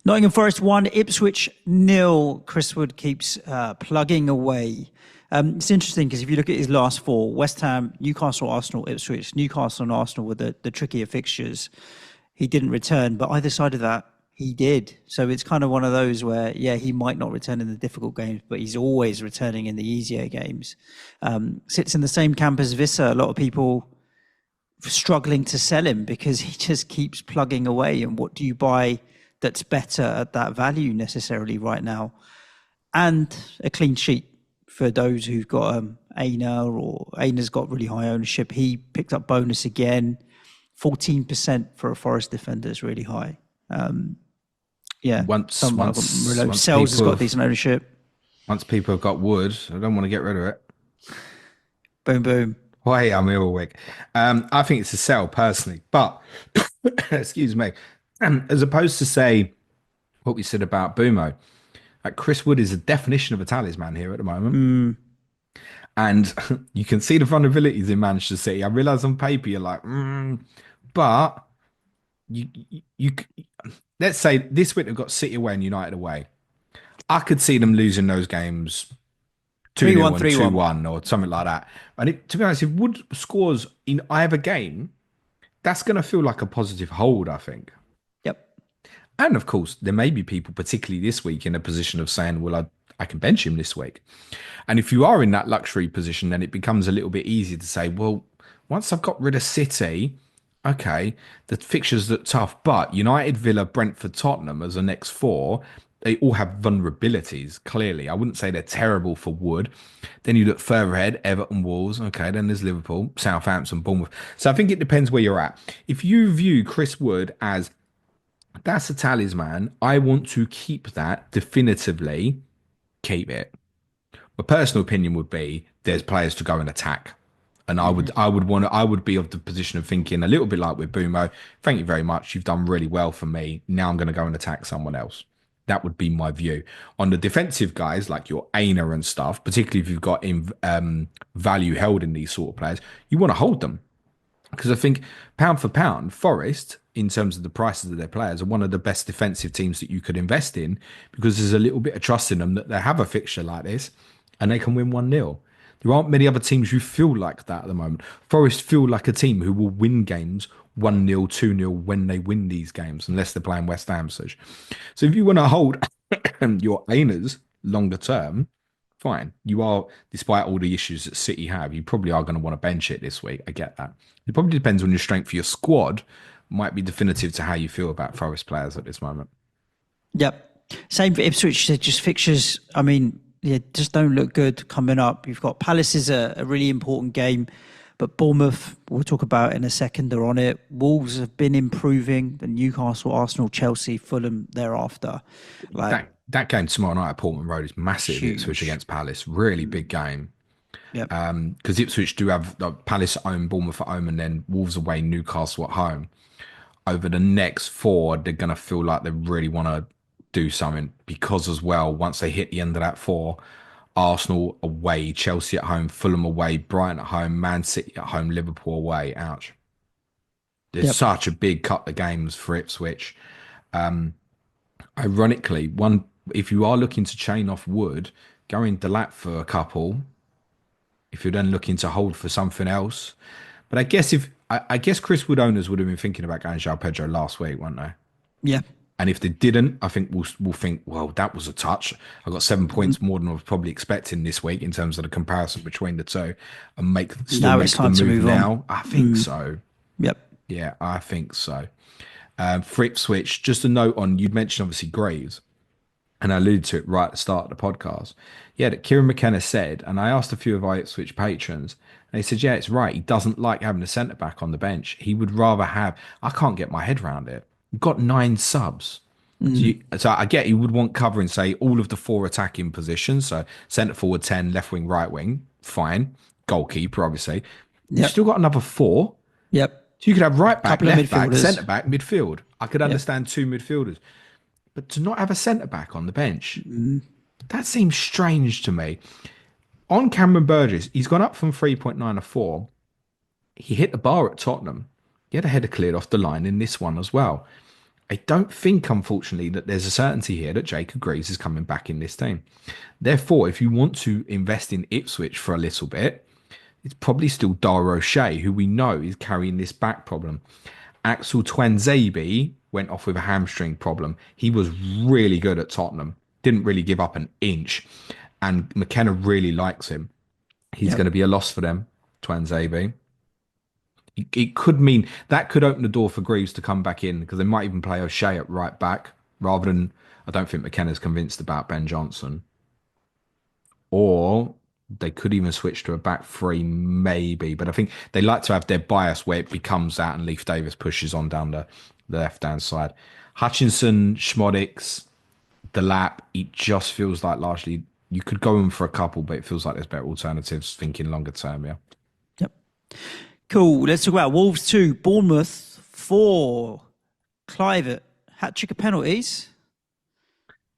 Nottingham Forest 1, Ipswich 0. Chris Wood keeps plugging away. It's interesting because if you look at his last four, West Ham, Newcastle, Arsenal, Ipswich, Newcastle and Arsenal were the trickier fixtures. He didn't return, but either side of that, he did. So it's kind of one of those where, yeah, he might not return in the difficult games, but he's always returning in the easier games. Sits in the same camp as Visser. A lot of people struggling to sell him because he just keeps plugging away. And what do you buy that's better at that value necessarily right now? and a clean sheet for those who've got Aina, or Aina's got really high ownership. He picked up bonus again. 14% for a Forest defender is really high. Yeah, Once someone I've got once once Sells has people got have decent ownership. once people have got Wood, I don't want to get rid of it. Boom, boom. Why I'm Ilwick. I think it's a sell personally, but excuse me. As opposed to say what we said about Bumo, like Chris Wood is a definition of a talisman here at the moment. And you can see the vulnerabilities in Manchester City. I realize on paper you're like, but you let's say this week they've got City away and United away. I could see them losing those games 2 0 3-1, and 3-1. 2-1 or something like that. And to be honest, if Wood scores in either game, that's going to feel like a positive hold, I think. Yep. And of course, there may be people, particularly this week, in a position of saying, well, I can bench him this week. And if you are in that luxury position, then it becomes a little bit easier to say, well, once I've got rid of City, okay, the fixtures look tough, but United, Villa, Brentford, Tottenham as the next four, they all have vulnerabilities, clearly. I wouldn't say they're terrible for Wood. Then you look further ahead, Everton, Wolves, okay, then there's Liverpool, Southampton, Bournemouth. So I think it depends where you're at. If you view Chris Wood as that's a talisman, I want to keep that definitively, keep it. My personal opinion would be there's players to go and attack. And I would be of the position of thinking a little bit like with Bumo. Thank you very much. You've done really well for me. Now I'm going to go and attack someone else. That would be my view. On the defensive guys, like your Aina and stuff, particularly if you've got value held in these sort of players, you want to hold them. Because I think pound for pound, Forest, in terms of the prices of their players, are one of the best defensive teams that you could invest in because there's a little bit of trust in them that they have a fixture like this and they can win 1-0. There aren't many other teams who feel like that at the moment. Forest feel like a team who will win games 1-0, 2-0 when they win these games, unless they're playing West Ham. So if you want to hold your Ainas longer term, fine. You are, despite all the issues that City have, you probably are going to want to bench it this week. I get that. It probably depends on your strength for your squad, might be definitive to how you feel about Forest players at this moment. Yep. Same for Ipswich. They're just fixtures, I mean, yeah, just don't look good coming up. You've got Palace is a really important game, but Bournemouth, we'll talk about in a second, they're on it. Wolves have been improving. The Newcastle, Arsenal, Chelsea, Fulham thereafter. Like that game tomorrow night at Portman Road is massive. Huge. Ipswich against Palace, really big game. Yep. Because Ipswich do have Palace at home, Bournemouth at home, and then Wolves away, Newcastle at home. Over the next four, they're going to feel like they really want to do something because as well, once they hit the end of that four, Arsenal away, Chelsea at home, Fulham away, Brighton at home, Man City at home, Liverpool away. Ouch. There's such a big cut of games for Ipswich. Ironically, if you are looking to chain off Wood, go in Delat for a couple. If you're then looking to hold for something else. But I guess Chris Wood owners would have been thinking about going João Pedro last week, weren't they? Yeah. And if they didn't, I think we'll think, well, that was a touch. I got 7 points more than I was probably expecting this week in terms of the comparison between the two, and make the move now. On. I think so. Yep. Yeah, I think so. For Ipswich, just a note on, you'd mentioned obviously Graves, and I alluded to it right at the start of the podcast. Yeah, that Kieran McKenna said, and I asked a few of our Ipswich patrons, and they said, yeah, it's right. He doesn't like having a centre back on the bench. He would rather have, I can't get my head around it. We've got 9 subs. So I get you would want covering, say, all of the 4 attacking positions. So centre forward 10, left wing, right wing, fine. Goalkeeper, obviously. You've still got another 4. Yep. So you could have right back, left back, centre back, midfield. I could understand 2 midfielders. But to not have a centre back on the bench, that seems strange to me. On Cameron Burgess, he's gone up from 3.9 to 4. He hit the bar at Tottenham. He had a header cleared off the line in this one as well. I don't think, unfortunately, that there's a certainty here that Jacob Greaves is coming back in this team. Therefore, if you want to invest in Ipswich for a little bit, it's probably still Dar O'Shea, who we know is carrying this back problem. Axel Twanzebe went off with a hamstring problem. He was really good at Tottenham. Didn't really give up an inch. And McKenna really likes him. He's going to be a loss for them, Twanzebe. It could mean that could open the door for Greaves to come back in because they might even play O'Shea at right back rather than, I don't think McKenna's convinced about Ben Johnson. or they could even switch to a back three, maybe. But I think they like to have their bias where it becomes that, and Leif Davis pushes on down the left hand side. Hutchinson, Schmodix, the lap. It just feels like largely you could go in for a couple, but it feels like there's better alternatives. Thinking longer term, yeah. Yep. Cool. Let's talk about Wolves 2, Bournemouth 4. Clivert, hat trick of penalties.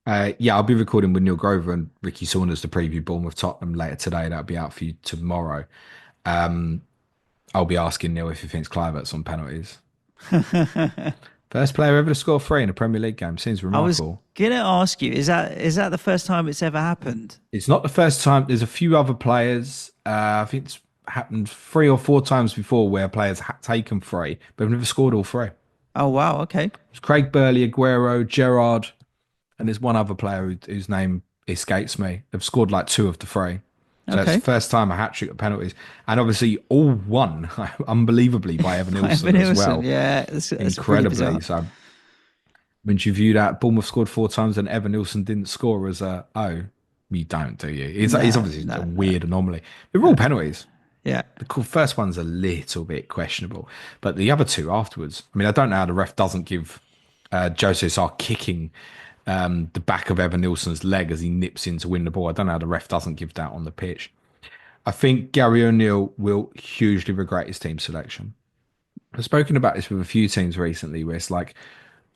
Yeah, I'll be recording with Neil Grover and Ricky Saunders to preview Bournemouth Tottenham later today. That'll be out for you tomorrow. I'll be asking Neil if he thinks Clivert's on penalties. First player ever to score three in a Premier League game. Seems I was remarkable. gonna ask you, is that the first time it's ever happened? It's not the first time. There's a few other players. I think it's happened 3 or 4 times before where players have taken three, but have never scored all three. Oh wow, okay. It's Craig Burley, Aguero, Gerrard, and there's one other player whose name escapes me. They've scored like two of the three. So it's Okay. the first time a hat trick of penalties. And obviously all won unbelievably by Evan Nilsson Evan as Nilsson, well. yeah, that's pretty Incredibly. bizarre. So when you view that Bournemouth scored 4 times and Evan Nilsson didn't score as a you don't, do you? It's No, obviously a no, weird anomaly. They're all penalties. yeah. The first one's a little bit questionable, but the other two afterwards, I mean, I don't know how the ref doesn't give Jose Sarr kicking the back of Evan Nilsson's leg as he nips in to win the ball. I don't know how the ref doesn't give that on the pitch. I think Gary O'Neill will hugely regret his team selection. I've spoken about this with a few teams recently where it's like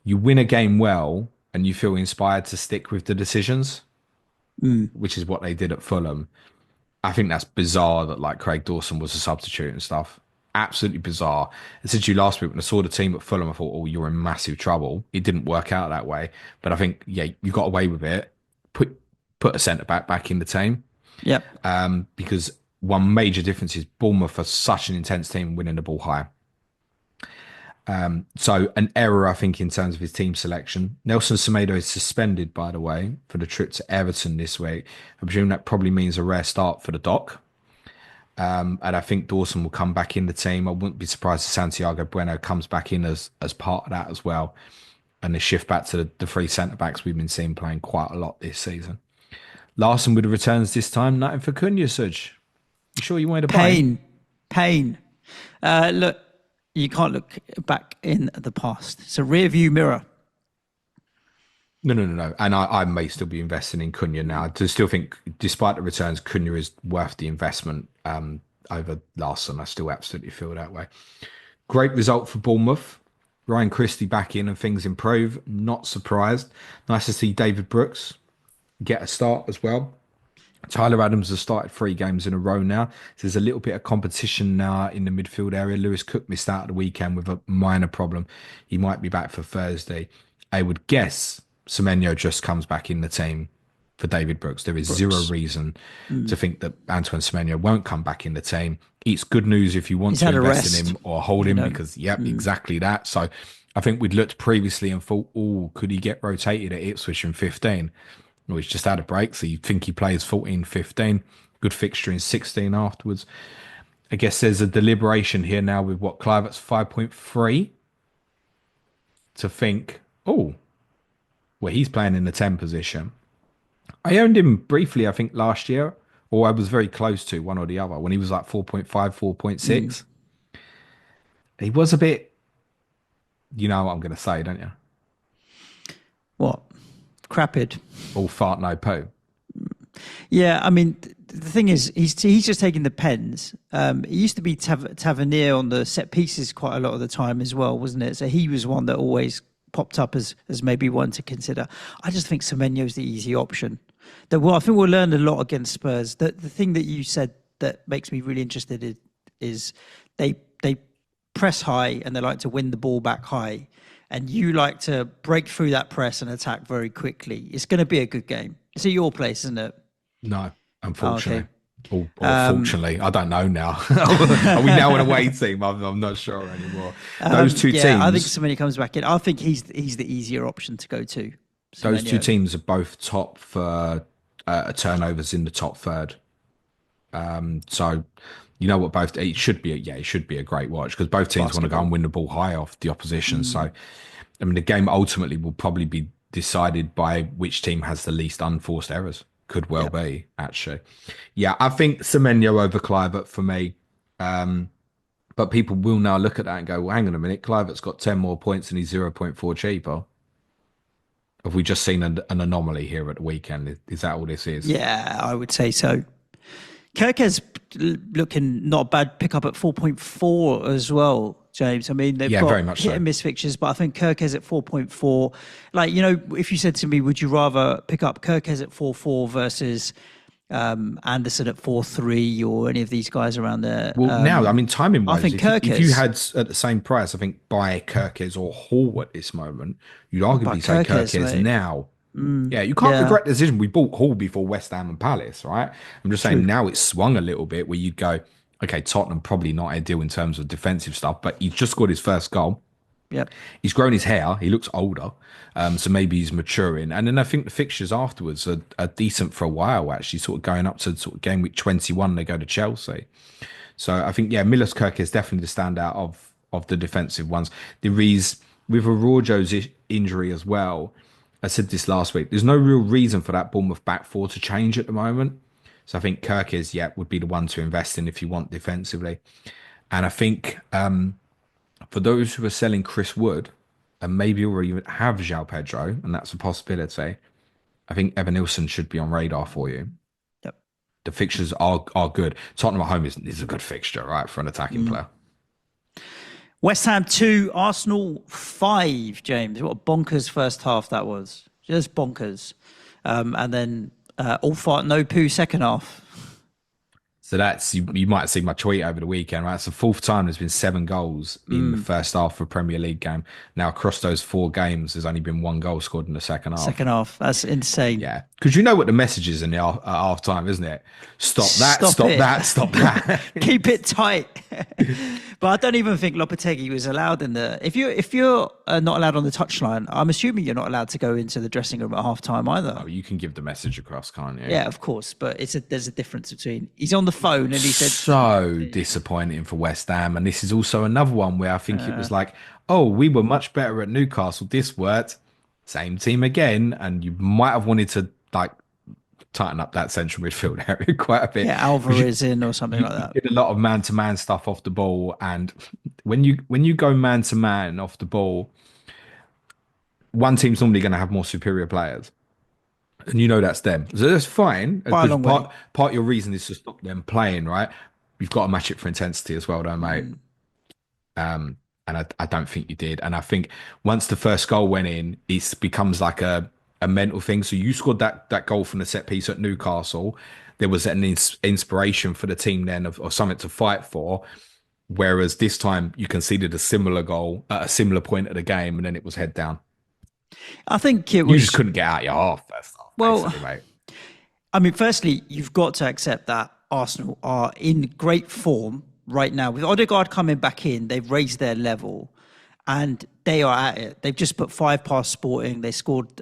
you win a game well and you feel inspired to stick with the decisions, which is what they did at Fulham. I think that's bizarre that like Craig Dawson was a substitute and stuff. Absolutely bizarre. I said to you last week when I saw the team at Fulham, I thought, oh, you're in massive trouble. It didn't work out that way. But I think, yeah, you got away with it. Put a centre back in the team. Yep. Because one major difference is Bournemouth are such an intense team winning the ball high. So an error, I think, in terms of his team selection. Nelson Semedo is suspended, by the way, for the trip to Everton this week. I presume that probably means a rare start for the Doc. And I think Dawson will come back in the team. I wouldn't be surprised if Santiago Bueno comes back in as part of that as well. And the shift back to the three centre-backs we've been seeing playing quite a lot this season. Larson with the returns this time. Nothing for Cunha, Suj. You sure you wanted to buy? Pain. Look, you can't look back in the past. It's a rear view mirror. No. And I may still be investing in Cunha now. I still think, despite the returns, Cunha is worth the investment over Larson. I still absolutely feel that way. Great result for Bournemouth. Ryan Christie back in and things improve. Not surprised. Nice to see David Brooks get a start as well. Tyler Adams has started 3 games in a row now. So there's a little bit of competition now in the midfield area. Lewis Cook missed out at the weekend with a minor problem. He might be back for Thursday. I would guess Semenyo just comes back in the team for David Brooks. There is zero reason to think that Antoine Semenyo won't come back in the team. It's good news if you want to invest in him or hold him because, exactly that. So I think we'd looked previously and thought, oh, could he get rotated at Ipswich in 15? Well, he's just had a break, so you think he plays 14, 15. Good fixture in 16 afterwards. I guess there's a deliberation here now with what Clivert's 5.3 to think, oh, well, he's playing in the 10 position. I owned him briefly, I think, last year, or I was very close to one or the other when he was like 4.5, 4.6. He was a bit, you know what I'm going to say, don't you? What? Crapid. All fart, no poo. Yeah, I mean, the thing is, he's just taking the pens. It used to be Tavernier on the set pieces quite a lot of the time as well, wasn't it? So he was one that always popped up as maybe one to consider. I just think Semenyo's the easy option. I think we'll learn a lot against Spurs. The thing that you said that makes me really interested is they press high and they like to win the ball back high. And you like to break through that press and attack very quickly. It's going to be a good game. It's at your place, isn't it? No, unfortunately. Oh, okay. Or fortunately, I don't know now. Are we now an away team? I'm not sure anymore. Those two teams. I think Semenyo comes back in. I think he's the easier option to go to. Semenyo. Those two teams are both top for turnovers in the top third. So you know what? It should be a great watch because both teams want to go and win the ball high off the opposition. So, I mean, the game ultimately will probably be decided by which team has the least unforced errors. Could well be, actually. Yeah, I think Semenyo over Kluivert for me. But people will now look at that and go, well, hang on a minute, Kluivert's got 10 more points and he's 0.4 cheaper. Have we just seen an anomaly here at the weekend? Is that all this is? Yeah, I would say so. Kirke's looking not a bad pickup at 4.4 as well, James. I mean, they've got very much hit and miss fixtures, but I think Kirke's at 4.4. Like, if you said to me, would you rather pick up Kirke's at 4.4 versus Anderson at 4.3 or any of these guys around there? Well, now, I mean, timing wise, I think if you had at the same price, I think buy Kirke's or Hall at this moment, you'd arguably say Kirke's now. Yeah, you can't regret the decision. We bought Hall before West Ham and Palace, right? I'm just saying now it's swung a little bit where you'd go, okay, Tottenham probably not ideal in terms of defensive stuff, but he's just scored his first goal. Yep. He's grown his hair. He looks older. So maybe he's maturing. And then I think the fixtures afterwards are decent for a while, actually, sort of going up to sort of game week 21, they go to Chelsea. So I think, Miller's Kirk is definitely the standout of the defensive ones. There is, with Araujo's injury as well, I said this last week, there's no real reason for that Bournemouth back four to change at the moment. So I think Kirk would be the one to invest in if you want defensively. And I think for those who are selling Chris Wood and maybe already have João Pedro, and that's a possibility, I think Evan Nilsson should be on radar for you. Yep. The fixtures are good. Tottenham at home is a good fixture, right, for an attacking player. West Ham 2, Arsenal 5, James. What a bonkers first half that was. Just bonkers. And then all fart, no poo second half. So that's, you might have seen my tweet over the weekend, right? It's the fourth time there's been 7 goals in the first half of a Premier League game. Now, across those 4 games, there's only been 1 goal scored in the second half. Second half, that's insane. Yeah, because you know what the message is in the half time, isn't it? Stop that, stop that. Keep it tight. But I don't even think Lopetegui was allowed in the... If you're not allowed on the touchline, I'm assuming you're not allowed to go into the dressing room at half time either. Oh, you can give the message across, can't you? Yeah, of course. But there's a difference between... He's on the phone and he said... So disappointing for West Ham. And this is also another one where I think it was like, oh, we were much better at Newcastle. This worked. Same team again. And you might have wanted to tighten up that central midfield area quite a bit. Yeah, Alvarez in or something like that. Did a lot of man-to-man stuff off the ball. And when you go man-to-man off the ball, one team's normally going to have more superior players. And you know that's them. So that's fine. Part of your reason is to stop them playing, right? You've got to match it for intensity as well, don't mate? And I don't think you did. And I think once the first goal went in, it becomes like a mental thing. So you scored that goal from the set piece at Newcastle. There was an inspiration for the team then of something to fight for. Whereas this time you conceded a similar goal at a similar point of the game, and then it was head down. I think it was... You just couldn't get out your half first half, well, mate. I mean, firstly, you've got to accept that Arsenal are in great form right now. With Odegaard coming back in, they've raised their level and they are at it. They've just put 5 past Sporting. They scored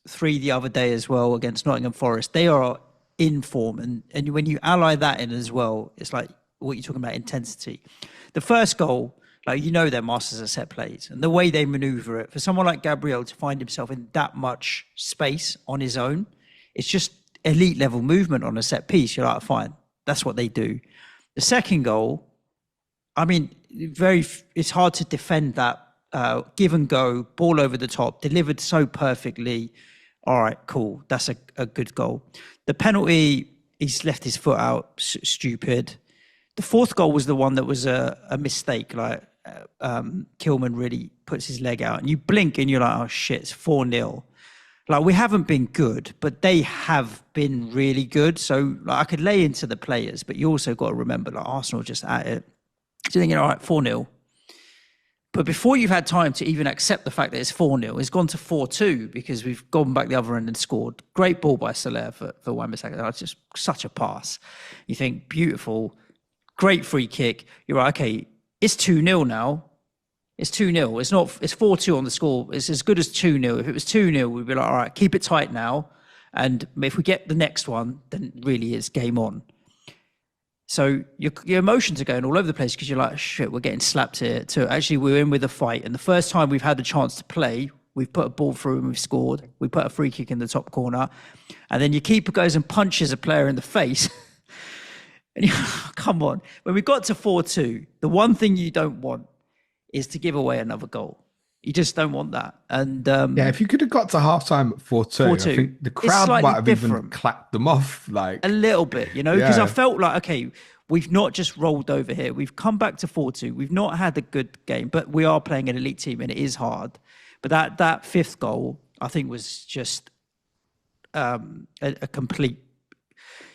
3 the other day as well against Nottingham Forest. They are in form. And when you ally that in as well, it's like what you're talking about, intensity. The first goal, they're masters of set plays and the way they maneuver it. For someone like Gabriel to find himself in that much space on his own, it's just elite level movement on a set piece. You're like, fine, that's what they do. The second goal, I mean, it's hard to defend that give and go, ball over the top, delivered so perfectly. All right, cool. That's a good goal. The penalty, he's left his foot out, stupid. The fourth goal was the one that was a mistake. Kilman really puts his leg out and you blink and you're like, oh shit, it's 4-0. We haven't been good, but they have been really good. So I could lay into the players, but you also got to remember Arsenal are just at it. So you're thinking, all right, 4-0. But before you've had time to even accept the fact that it's 4-0, it's gone to 4-2 because we've gone back the other end and scored. Great ball by Salah for Wan-Bissaka. It's just such a pass. You think, beautiful, great free kick. You're like, okay, it's 2-0 now. It's 2-0. It's 4-2 on the score. It's as good as 2-0. If it was 2-0, we'd be like, all right, keep it tight now. And if we get the next one, then really it's game on. So your emotions are going all over the place because you're like, shit, we're getting slapped here. So actually we're in with a fight. And the first time we've had the chance to play, We've put a ball through and we've scored. We put a free kick in the top corner. And then your keeper goes and punches a player in the face. And come on. When we got to 4-2, the one thing you don't want is to give away another goal. You just don't want that. And if you could have got to halftime at 4-2, I think the crowd might have even clapped them off. Like a little bit, because I felt like, okay, we've not just rolled over here. We've come back to 4-2. We've not had a good game, but we are playing an elite team and it is hard. But that fifth goal, I think, was just a complete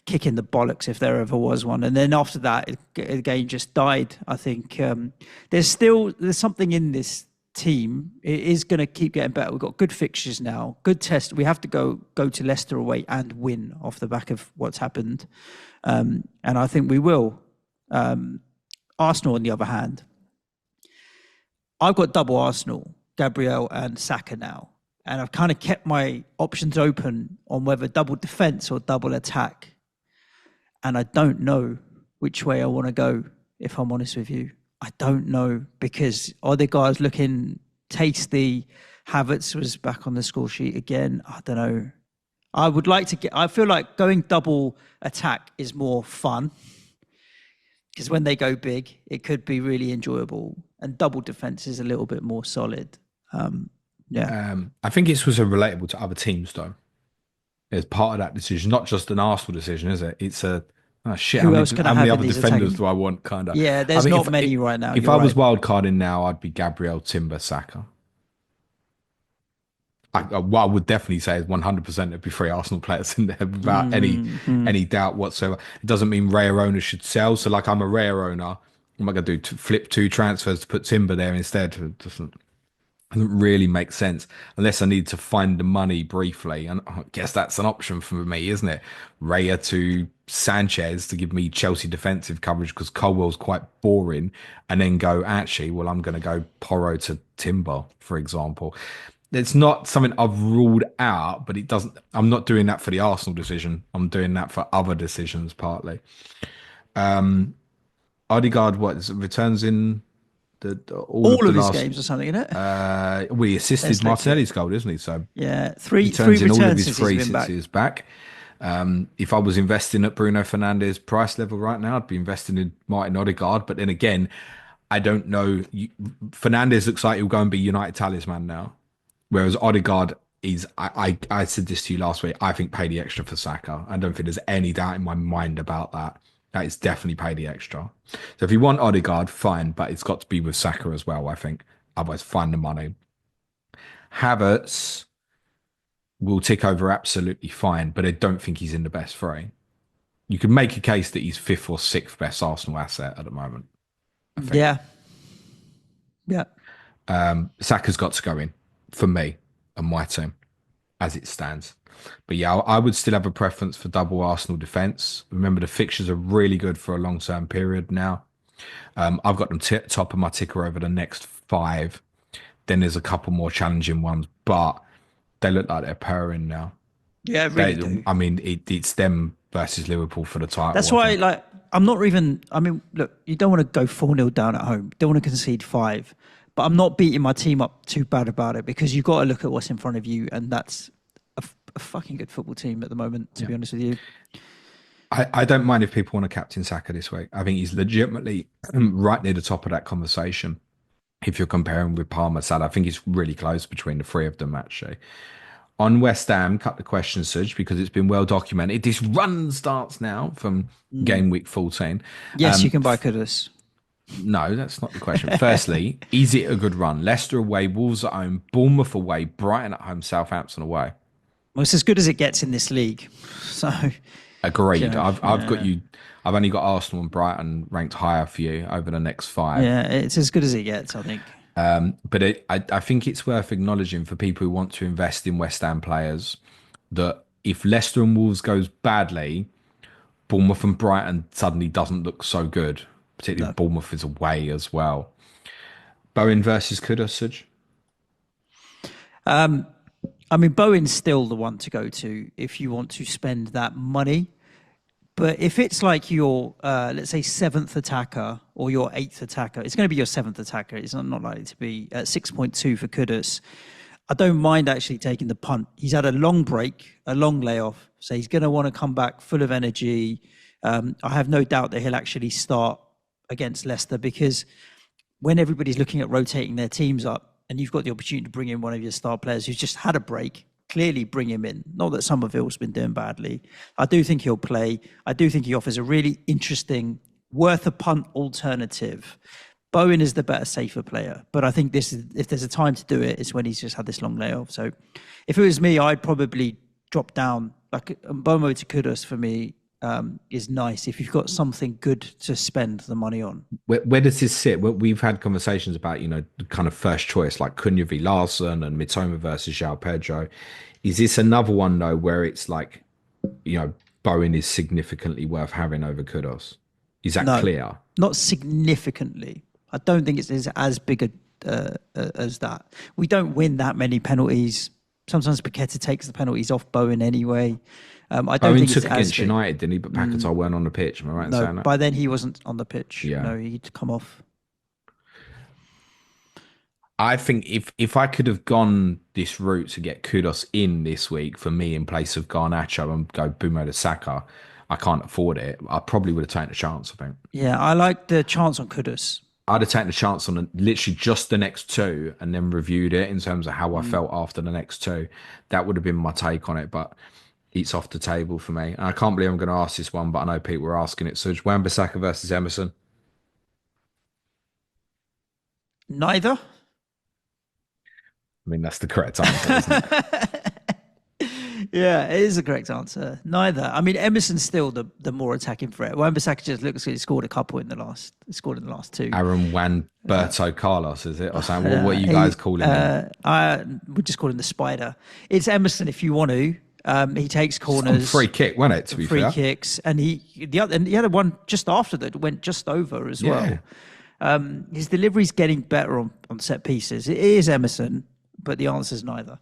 kick in the bollocks, if there ever was one. And then after that, the game just died. I think there's something in this team. It is going to keep getting better. We've got good fixtures now, good test. We have to go to Leicester away and win off the back of what's happened. And I think we will. Arsenal, on the other hand, I've got double Arsenal, Gabriel and Saka now. And I've kind of kept my options open on whether double defence or double attack. And I don't know which way I want to go, if I'm honest with you. I don't know, because Odegaard's looking tasty. Havertz was back on the score sheet again. I don't know. I feel like going double attack is more fun, because when they go big, it could be really enjoyable. And double defence is a little bit more solid. I think it was relatable to other teams, though. It's part of that decision, not just an Arsenal decision, is it? It's a shit. Who else can I have? How many other defenders do I want? Kind of. Yeah, there's not many right now. If I was wildcarding now, I'd be Gabriel, Timber, Saka. What I would definitely say is 100% it'd be 3 Arsenal players in there without any doubt whatsoever. It doesn't mean rare owners should sell. So, like, I'm a rare owner. What am I going to do? Flip 2 transfers to put Timber there instead? It doesn't really make sense unless I need to find the money briefly. And I guess that's an option for me, isn't it? Raya to Sanchez to give me Chelsea defensive coverage because Colwell's quite boring, and then go, actually, well, I'm going to go Porro to Timber, for example. It's not something I've ruled out, but it doesn't. I'm not doing that for the Arsenal decision. I'm doing that for other decisions partly. Odegaard, returns in all of his games or something, isn't it? We assisted Martinelli's goal, isn't he? So yeah, three returns in all of his since three since he was back. If I was investing at Bruno Fernandes price level right now, I'd be investing in Martin Odegaard. But then again, I don't know. Fernandes looks like he'll go and be United talisman now. Whereas Odegaard is, I said this to you last week, I think pay the extra for Saka. I don't think there's any doubt in my mind about that. That is definitely pay the extra. So if you want Odegaard, fine, but it's got to be with Saka as well, I think. Otherwise, find the money. Havertz will tick over absolutely fine, but I don't think he's in the best 3. You could make a case that he's 5th or 6th best Arsenal asset at the moment. Yeah. Saka's got to go in for me and my team as it stands. But yeah, I would still have a preference for double Arsenal defence. Remember, the fixtures are really good for a long-term period now. I've got them top of my ticker over the next 5. Then there's a couple more challenging ones, but they look like they're purring now. Yeah, really do. I mean, it's them versus Liverpool for the title. That's why, I'm not even... I mean, look, you don't want to go 4-0 down at home. You don't want to concede 5. But I'm not beating my team up too bad about it, because you've got to look at what's in front of you, and that's a fucking good football team at the moment, to be honest with you. I don't mind if people want to captain Saka this week. I think he's legitimately right near the top of that conversation. If you're comparing with Palmer, Salah, I think he's really close between the 3 of them, actually. On West Ham, cut the question, Suj, because it's been well documented. This run starts now from game week 14. Yes, you can buy Kudus. No, that's not the question. Firstly, is it a good run? Leicester away, Wolves at home, Bournemouth away, Brighton at home, Southampton away. Well, it's as good as it gets in this league. So, agreed. I've got you. I've only got Arsenal and Brighton ranked higher for you over the next 5. Yeah, it's as good as it gets, I think. But I think it's worth acknowledging for people who want to invest in West Ham players that if Leicester and Wolves goes badly, Bournemouth and Brighton suddenly doesn't look so good. Particularly Bournemouth is away as well. Bowen versus Kudus, Suj? I mean, Bowen's still the one to go to if you want to spend that money. But if it's like your, let's say, 7th attacker or your 8th attacker, it's going to be your 7th attacker. It's not likely to be at 6.2 for Kudus. I don't mind actually taking the punt. He's had a long break, a long layoff, so he's going to want to come back full of energy. I have no doubt that he'll actually start against Leicester because when everybody's looking at rotating their teams up and you've got the opportunity to bring in one of your star players who's just had a break, clearly bring him in. Not that Somerville's been doing badly. I do think he'll play. I do think he offers a really interesting, worth a punt alternative. Bowen is the better, safer player, but I think this is, if there's a time to do it, it's when he's just had this long layoff. So if it was me, I'd probably drop down. Like Mbeumo to Kudus for me is nice if you've got something good to spend the money on. Where does this sit? We've had conversations about, the kind of first choice, like Cunha v Larson and Mitoma versus João Pedro. Is this another one, though, where it's like, Bowen is significantly worth having over Kudus? Is that clear? Not significantly. I don't think it's as big as that. We don't win that many penalties. Sometimes Paqueta takes the penalties off Bowen anyway. I don't think took it's against United, didn't he? But Paqueta weren't on the pitch. Am I right in saying that? By then he wasn't on the pitch. Yeah. No, he'd come off. I think if I could have gone this route to get Kudus in this week for me in place of Garnacho and go Mbeumo to Saka, I can't afford it. I probably would have taken a chance, I think. Yeah, I like the chance on Kudus. I'd have taken a chance on literally just the next two and then reviewed it in terms of how I felt after the next two. That would have been my take on it, but it's off the table for me. And I can't believe I'm going to ask this one, but I know people were asking it. So Wan-Bissaka versus Emerson. Neither. I mean, that's the correct answer, isn't it? Yeah, it is the correct answer. Neither. I mean, Emerson's still the more attacking threat. Wan-Bissaka just looks like he scored a couple in the last two. Aaron Wanberto Carlos, is it? Or something? What are you guys calling him? We just call him the Spider. It's Emerson if you want to. He takes corners. Free kick, wasn't it? To be free fair, kicks, and the other one just after that went just over as well. His delivery's getting better on set pieces. It is Emerson, but the answer's neither.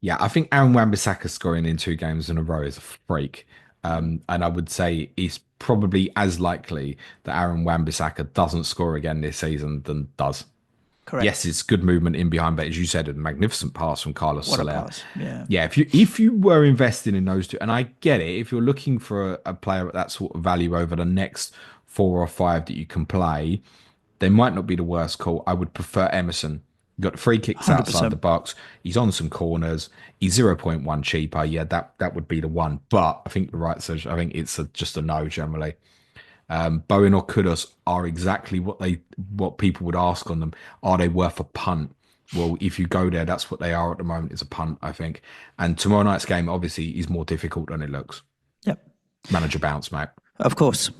Yeah, I think Aaron Wan-Bissaka scoring in 2 games in a row is a freak. And I would say it's probably as likely that Aaron Wan-Bissaka doesn't score again this season than does. Correct. Yes, it's good movement in behind, but as you said, a magnificent pass from Carlos What Soler. a pass. Yeah. Yeah, if you were investing in those two, and I get it, if you're looking for a player at that sort of value over the next 4 or 5 that you can play, they might not be the worst call. I would prefer Emerson. Got free kicks 100%. Outside the box. He's on some corners. He's 0.1 cheaper. Yeah, that would be the one. But I think you're right, Suj. I think it's just a no generally. Bowen or Kudus are exactly what people would ask on them. Are they worth a punt? Well, if you go there, that's what they are at the moment. It's a punt, I think. And tomorrow night's game obviously is more difficult than it looks. Yep. Manager bounce, mate. Of course.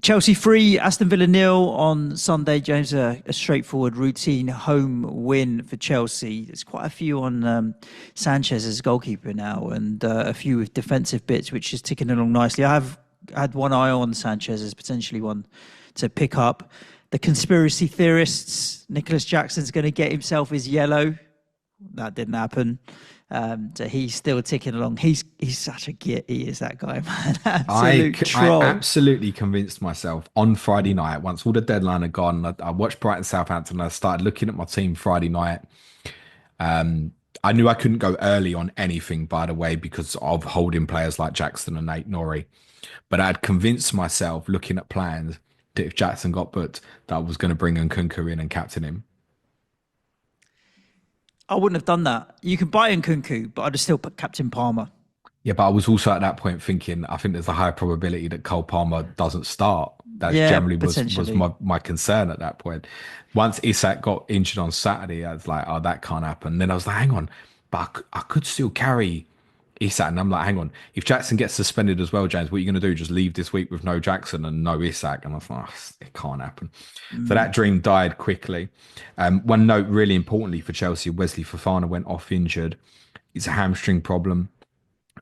Chelsea 3, Aston Villa 0 on Sunday. James, a straightforward routine home win for Chelsea. There's quite a few on Sanchez as goalkeeper now and a few with defensive bits, which is ticking along nicely. I have had one eye on Sanchez as potentially one to pick up. The conspiracy theorists, Nicolas Jackson's going to get himself his yellow. That didn't happen. So he's still ticking along. He's such a git. He is, that guy, man. Absolute troll. I absolutely convinced myself on Friday night, once all the deadline had gone, I watched Brighton Southampton. I started looking at my team Friday night. I knew I couldn't go early on anything, by the way, because of holding players like Jackson and Nate Norrie. But I'd convinced myself, looking at plans, that if Jackson got booked, that I was going to bring Nkunku in and captain him. I wouldn't have done that. You could buy Nkunku, but I'd have still put Captain Palmer. Yeah, but I was also at that point thinking, I think there's a high probability that Cole Palmer doesn't start. That generally was my concern at that point. Once Isak got injured on Saturday, I was like, oh, that can't happen. Then I was like, hang on, but I could still carry Isak. And I'm like, hang on, if Jackson gets suspended as well, James, what are you going to do? Just leave this week with no Jackson and no Isak? And I was like, oh, it can't happen. So that dream died quickly. One note, really importantly for Chelsea, Wesley Fofana went off injured. It's a hamstring problem.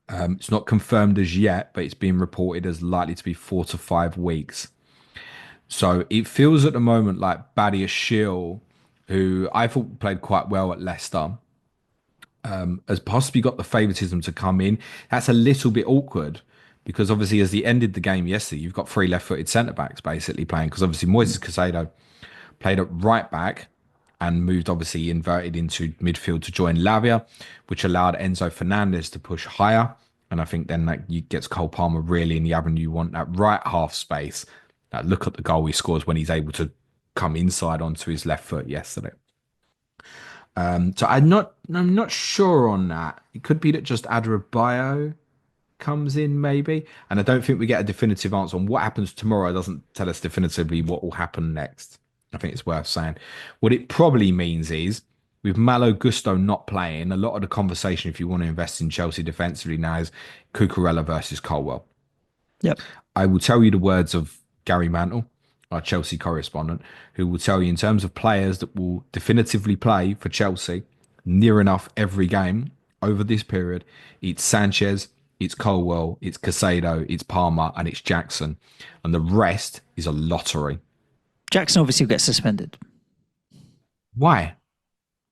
It's not confirmed as yet, but it's being reported as likely to be 4 to 5 weeks. So it feels at the moment like Badia Shiel, who I thought played quite well at Leicester, has possibly got the favouritism to come in. That's a little bit awkward because obviously as he ended the game yesterday, you've got 3 left-footed centre-backs basically playing because obviously Moises Caicedo played at right back and moved obviously inverted into midfield to join Lavia, which allowed Enzo Fernandez to push higher. And I think then that gets Cole Palmer really in the avenue you want, that right half space. Look at the goal he scores when he's able to come inside onto his left foot yesterday. So I'm not sure on that. It could be that just Adebayo comes in maybe, and I don't think we get a definitive answer on what happens tomorrow. It doesn't tell us definitively what will happen next. I think it's worth saying. What it probably means is with Malo Gusto not playing, a lot of the conversation, if you want to invest in Chelsea defensively now, is Cucurella versus Colwell. Yep. I will tell you the words of Gary Mantle, our Chelsea correspondent, who will tell you in terms of players that will definitively play for Chelsea near enough every game over this period, it's Sanchez, it's Colwell, it's Caicedo, it's Palmer, and it's Jackson. And the rest is a lottery. Jackson obviously will get suspended. Why?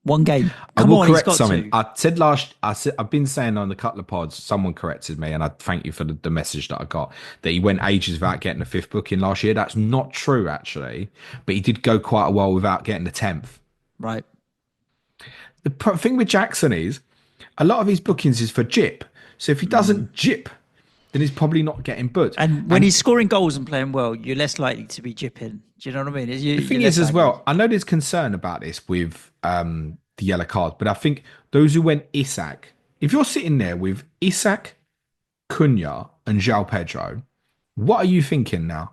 One game. I will correct something. I've been saying on a couple of pods, someone corrected me, and I thank you for the message that I got, that he went ages without getting a 5th booking last year. That's not true, actually. But he did go quite a while without getting the 10th. Right. The thing with Jackson is, a lot of his bookings is for Jip. So if he doesn't Jip, then he's probably not getting booked. And when he's scoring goals and playing well, you're less likely to be jipping. Do you know what I mean? The thing is as well, I know there's concern about this with the yellow card, but I think those who went Isak, if you're sitting there with Isak, Cunha and João Pedro, what are you thinking now?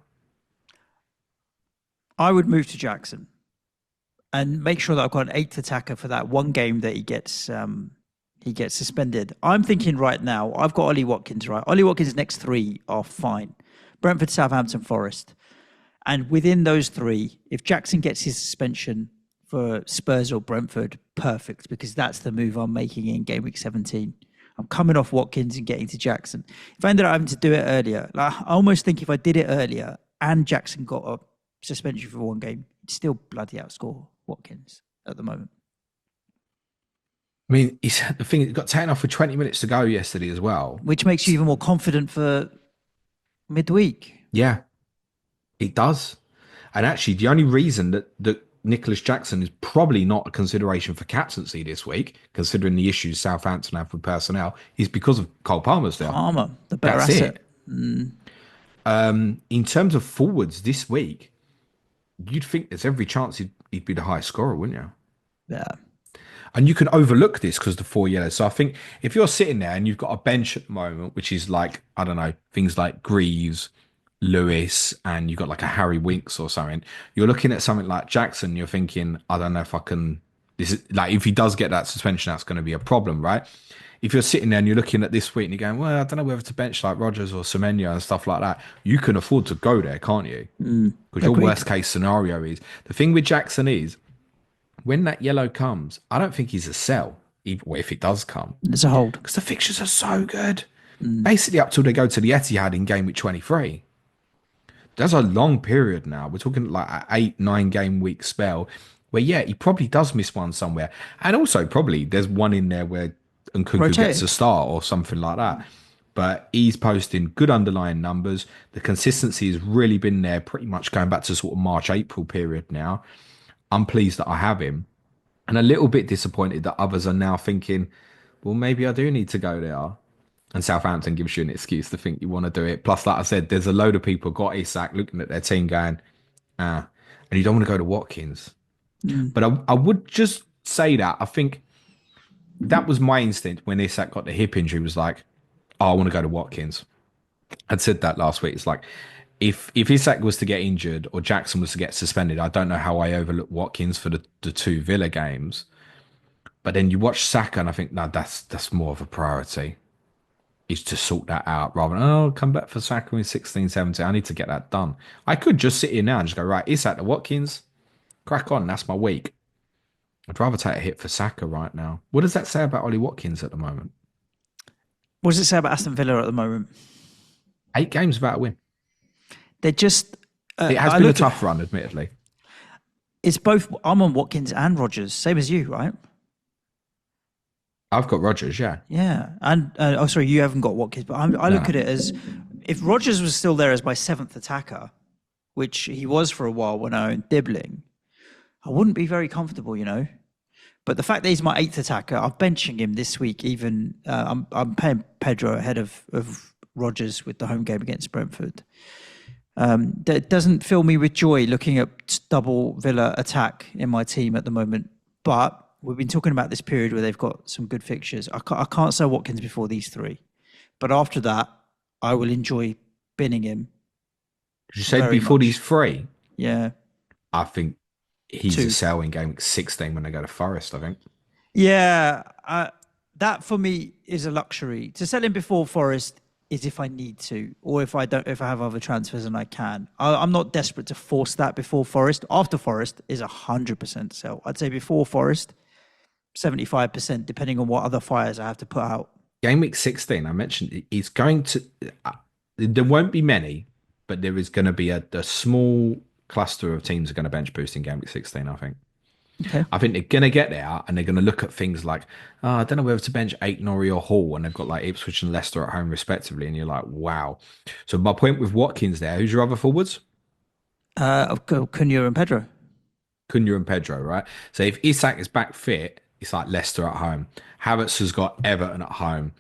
I would move to Jackson and make sure that I've got an 8th attacker for that one game that he gets suspended. I'm thinking right now, I've got Ollie Watkins, right? Ollie Watkins' next 3 are fine. Brentford, Southampton, Forest. And within those 3, if Jackson gets his suspension for Spurs or Brentford, perfect, because that's the move I'm making in game week 17. I'm coming off Watkins and getting to Jackson. If I ended up having to do it earlier, I almost think if I did it earlier and Jackson got a suspension for one game, he'd still bloody outscore Watkins at the moment. I mean, the thing, it got taken off with 20 minutes to go yesterday as well. Which makes you even more confident for midweek. Yeah, it does. And actually, the only reason that Nicolas Jackson is probably not a consideration for captaincy this week, considering the issues Southampton have with personnel, is because of Cole Palmer's there. Palmer, the better That's asset. In terms of forwards this week, you'd think there's every chance he'd be the highest scorer, wouldn't you? Yeah. And you can overlook this because the 4 yellows. So I think if you're sitting there and you've got a bench at the moment, which is like, I don't know, things like Greaves, Lewis, and you've got like a Harry Winks or something, you're looking at something like Jackson, you're thinking, I don't know if I can, this is like, if he does get that suspension, that's going to be a problem, right? If you're sitting there and you're looking at this week and you're going, well, I don't know whether to bench like Rodgers or Semenyo and stuff like that, you can afford to go there, can't you? Because your worst case scenario is, the thing with Jackson is, when that yellow comes, I don't think he's a sell, if it does come. It's a hold. Because the fixtures are so good. Basically up till they go to the Etihad in game week 23. There's a long period now. We're talking like an 8-9 game week spell where, yeah, he probably does miss one somewhere. And also probably there's one in there where Nkunku gets a start or something like that. But he's posting good underlying numbers. The consistency has really been there pretty much going back to sort of March, April period now. I'm pleased that I have him, and a little bit disappointed that others are now thinking, well, maybe I do need to go there. And Southampton gives you an excuse to think you want to do it. Plus, like I said, there's a load of people got Isak looking at their team going, and you don't want to go to Watkins. But I would just say that I think that was my instinct when Isak got the hip injury, was like, oh, I want to go to Watkins. I'd said that last week. It's like, if Isak was to get injured or Jackson was to get suspended, I don't know how I overlook Watkins for the 2 Villa games. But then you watch Saka and I think, no, that's more of a priority, is to sort that out rather than, oh, come back for Saka in 16, 17. I need to get that done. I could just sit here now and just go, right, Isak to Watkins, crack on. That's my week. I'd rather take a hit for Saka right now. What does that say about Ollie Watkins at the moment? What does it say about Aston Villa at the moment? 8 games without a win. They're just... it has been a tough run, admittedly. It's both... I'm on Watkins and Rodgers, same as you, right? I've got Rodgers, yeah. Yeah. And, sorry, you haven't got Watkins, but I look at it as, if Rodgers was still there as my 7th attacker, which he was for a while when I owned Dibbling, I wouldn't be very comfortable, But the fact that he's my eighth attacker, I'm benching him this week. Even I'm paying Pedro ahead of Rodgers with the home game against Brentford. That doesn't fill me with joy looking at double Villa attack in my team at the moment. But we've been talking about this period where they've got some good fixtures. I can't sell Watkins before these three. But after that, I will enjoy binning him. Did you say before these three? Yeah. I think he's a sell in game 16 when they go to Forest, I think. Yeah. That for me is a luxury. To sell him before Forest is if I need to, or if I have other transfers and I can. I'm not desperate to force that before Forest. After Forest is 100% sell. I'd say before Forest, 75%, depending on what other fires I have to put out. Game week 16, I mentioned, he's going to... there won't be many, but there is going to be a small cluster of teams are going to bench boost in game week 16, I think. Okay. I think they're going to get there and they're going to look at things like, I don't know whether to bench Norrie or Hall, and they've got like Ipswich and Leicester at home respectively, and you're like, wow. So my point with Watkins there, who's your other forwards? Cunha and Pedro. Cunha and Pedro, right? So if Isak is back fit, it's like Leicester at home. Havertz has got Everton at home.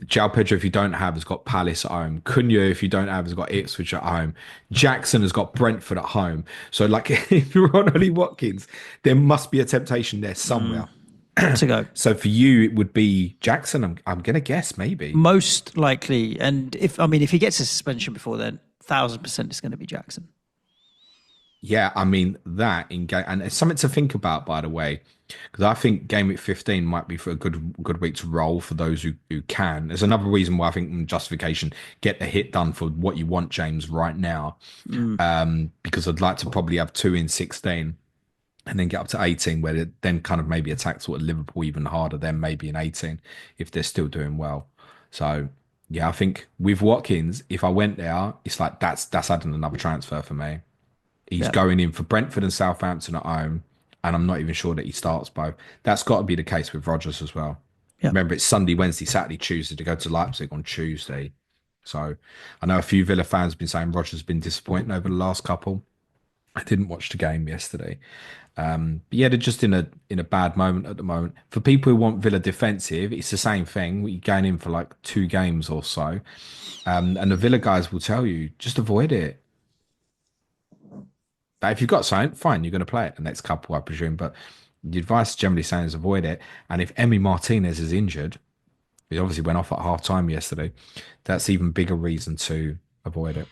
João Pedro, if you don't have, has got Palace at home. Cunha, if you don't have, has got Ipswich at home. Jackson has got Brentford at home. So, like, if you're on Ollie Watkins, there must be a temptation there somewhere. To go. So for you, it would be Jackson. I'm going to guess maybe. Most likely. And if he gets a suspension before then, 1,000% it's going to be Jackson. Yeah, I mean, that in game, and it's something to think about, by the way, because I think game week 15 might be for a good week to roll for those who can. There's another reason why I think in justification, get the hit done for what you want, James, right now. Because I'd like to probably have 2 in 16 and then get up to 18, where it then kind of maybe attack sort of Liverpool even harder than maybe in 18 if they're still doing well. So yeah, I think with Watkins, if I went there, it's like that's adding another transfer for me. He's going in for Brentford and Southampton at home, and I'm not even sure that he starts both. That's got to be the case with Rodgers as well. Yep. Remember, it's Sunday, Wednesday, Saturday, Tuesday to go to Leipzig on Tuesday. So I know a few Villa fans have been saying Rodgers has been disappointing over the last couple. I didn't watch the game yesterday. But yeah, they're just in a bad moment at the moment. For people who want Villa defensive, it's the same thing. You're going in for like 2 games or so. And the Villa guys will tell you, just avoid it. But if you've got something, fine, you're going to play it the next couple, I presume. But the advice generally saying is avoid it. And if Emi Martinez is injured, he obviously went off at half time yesterday, that's even bigger reason to avoid it.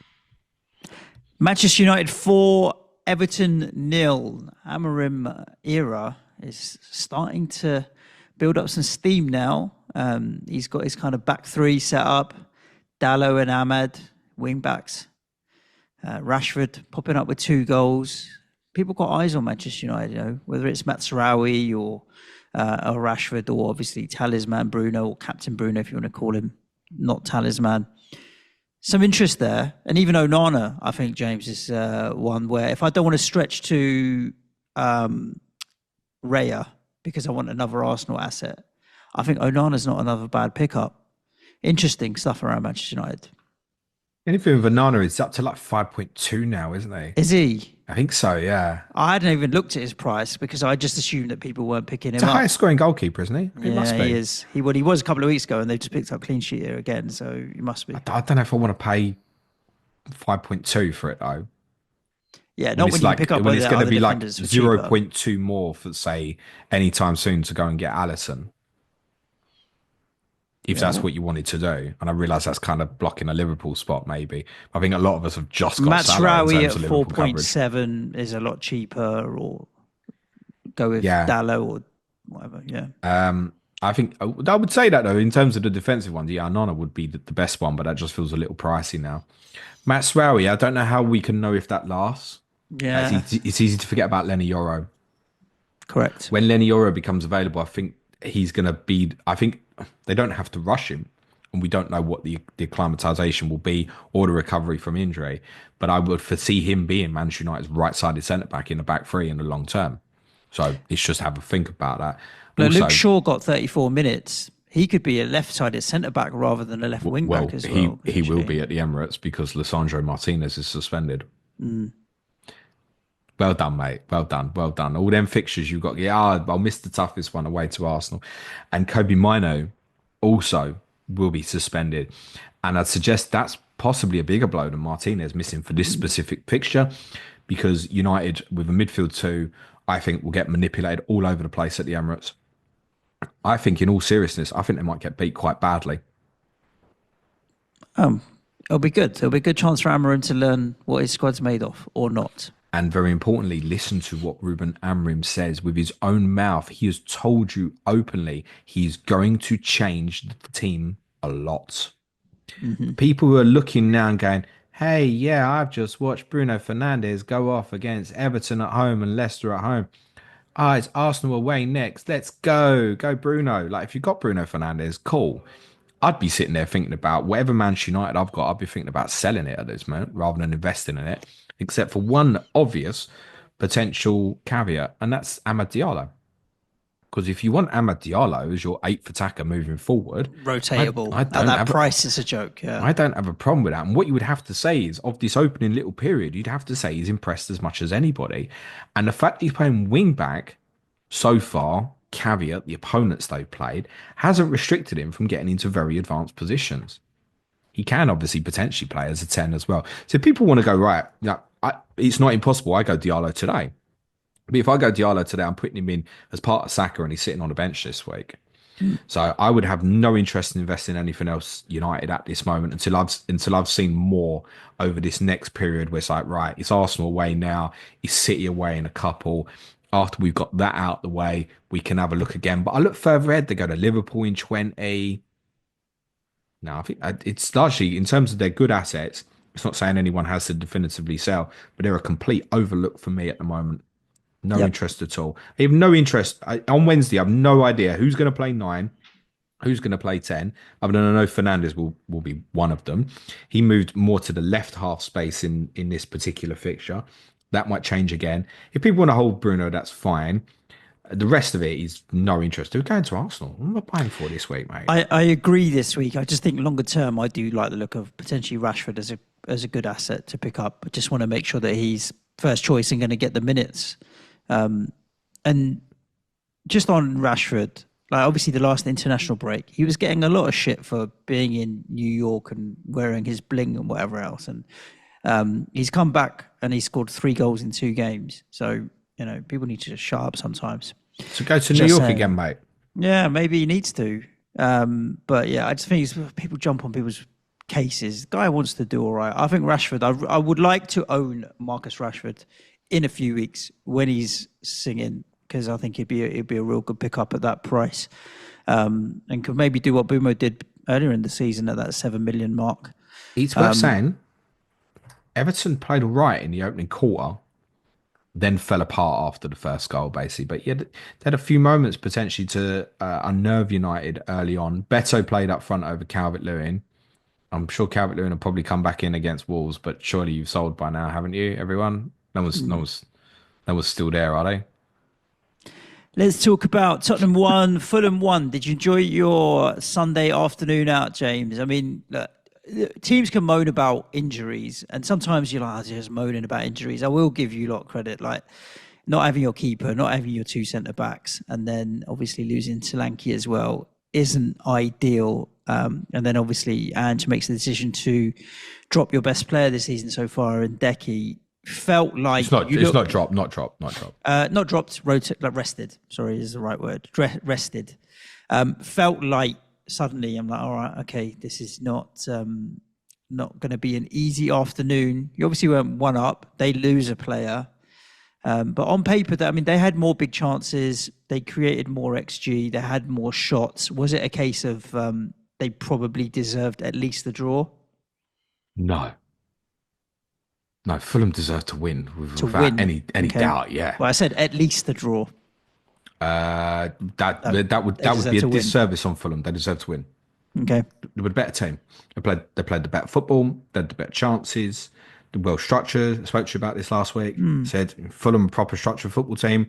Manchester United 4, Everton 0. Amorim era is starting to build up some steam now. He's got his kind of back three set up. Dalot and Ahmad, wing backs. Rashford popping up with 2 goals. People got eyes on Manchester United, whether it's Matsarawi or Rashford, or obviously Talisman Bruno, or Captain Bruno, if you want to call him, not Talisman. Some interest there. And even Onana, I think, James, is one where if I don't want to stretch to Raya because I want another Arsenal asset, I think Onana's not another bad pickup. Interesting stuff around Manchester United. Anything with Onana is up to like 5.2 now, isn't he? Is he? I think so, yeah. I hadn't even looked at his price because I just assumed that people weren't picking him up. He's the highest scoring goalkeeper, isn't he? He must be. He is. He was a couple of weeks ago, and they've just picked up clean sheet here again, so he must be. I don't know if I want to pay 5.2 for it, though. Yeah, not when you pick up when it's going to be like defenders 0.2 more for, say, anytime soon to go and get Alisson. If that's what you wanted to do. And I realise that's kind of blocking a Liverpool spot, maybe. I think a lot of us have just got Matsarawi at 4.7 is a lot cheaper, or go with Dalot or whatever, I think, I would say that, though, in terms of the defensive ones, Onana would be the best one, but that just feels a little pricey now. Matsarawi, I don't know how we can know if that lasts. Yeah. It's easy to forget about Lenny Yoro. Correct. When Lenny Yoro becomes available, I think he's going to be... I think they don't have to rush him, and we don't know what the acclimatization will be or the recovery from injury. But I would foresee him being Manchester United's right-sided centre-back in the back three in the long term. So it's just have a think about that. Also, Luke Shaw got 34 minutes. He could be a left-sided centre-back rather than a left wing-back as well. He will be at the Emirates because Lisandro Martinez is suspended. Well done, mate. Well done. Well done. All them fixtures you've got. Yeah, I'll miss the toughest one away to Arsenal. And Kobe Mino also will be suspended. And I'd suggest that's possibly a bigger blow than Martinez missing for this specific fixture because United, with a midfield two, I think will get manipulated all over the place at the Emirates. I think, in all seriousness, I think they might get beat quite badly. Um, it'll be good. It'll be a good chance for Amorim to learn what his squad's made of, or not. And very importantly, listen to what Ruben Amorim says with his own mouth. He has told you openly he's going to change the team a lot. People who are looking now and going, hey, yeah, I've just watched Bruno Fernandes go off against Everton at home and Leicester at home. Ah, it's Arsenal away next. Let's go. Go, Bruno. Like, if you've got Bruno Fernandes, cool. I'd be sitting there thinking about whatever Manchester United I've got, I'd be thinking about selling it at this moment rather than investing in it, except for one obvious potential caveat, and that's Amad Diallo. Because if you want Amad Diallo as your eighth attacker moving forward, Rotatable. I At don't that have price, it's a joke. Yeah. I don't have a problem with that. And what you would have to say is, of this opening little period, you'd have to say he's impressed as much as anybody. And the fact he's playing wing back so far, caveat the opponents they've played, hasn't restricted him from getting into very advanced positions. He can obviously potentially play as a 10 as well. So if people want to go, right, it's not impossible. I go Diallo today. But if I go Diallo today, I'm putting him in as part of Saka and he's sitting on the bench this week. So I would have no interest in investing in anything else United at this moment until I've seen more over this next period where it's like, right, it's Arsenal away now, it's City away in a couple. After we've got that out the way, we can have a look again. But I look further ahead. They go to Liverpool in 20. Now, I think it's largely in terms of their good assets. It's not saying anyone has to definitively sell, but they're a complete overlook for me at the moment. No Yep. interest at all. I have no interest. On Wednesday, I have no idea who's going to play nine, who's going to play 10. Other than I know Fernandes will be one of them. He moved more to the left half space in this particular fixture. That might change again. If people want to hold Bruno, that's fine. The rest of it is no interest. Who's going to Arsenal? What am I buying for this week, mate? I agree this week. I just think longer term, I do like the look of potentially Rashford as a good asset to pick up. I just want to make sure that he's first choice and going to get the minutes. And just on Rashford, like obviously the last international break, he was getting a lot of shit for being in New York and wearing his bling and whatever else. And he's come back and he scored 3 goals in 2 games. So, people need to just shut up sometimes. So go to New York again, mate. Yeah, maybe he needs to. But yeah, I just think people jump on people's cases. The guy wants to do all right. I think Rashford, I would like to own Marcus Rashford in a few weeks when he's singing, because I think it'd be a real good pickup at that price. And could maybe do what Mbeumo did earlier in the season at that 7 million mark. It's worth saying, Everton played all right in the opening quarter, then fell apart after the first goal, basically. But yeah, they had a few moments potentially to unnerve United early on. Beto played up front over Calvert-Lewin. I'm sure Calvert-Lewin will probably come back in against Wolves, but surely you've sold by now, haven't you, everyone? No one's still there, are they? Let's talk about Tottenham 1, Fulham 1. Did you enjoy your Sunday afternoon out, James? I mean, look, teams can moan about injuries, and sometimes you're like, just moaning about injuries. I will give you a lot of credit, like not having your keeper, not having your 2 centre backs, and then obviously losing Solanke as well isn't ideal. And then obviously Ange makes the decision to drop your best player this season so far, and Decky felt like it's not dropped. Not dropped, rested. Sorry, is the right word. Rested. Felt like suddenly I'm like, all right, okay, this is not going to be an easy afternoon. You obviously went 1 up. They lose a player, but on paper, they had more big chances. They created more XG. They had more shots. Was it a case of they probably deserved at least the draw? No, Fulham deserved to win without any doubt. Yeah. Well, I said at least the draw. That would be a disservice on Fulham. They deserve to win. Okay. They were a better team. They played the better football. They had the better chances. The well structured. I spoke to you about this last week. Said Fulham, proper structured football team.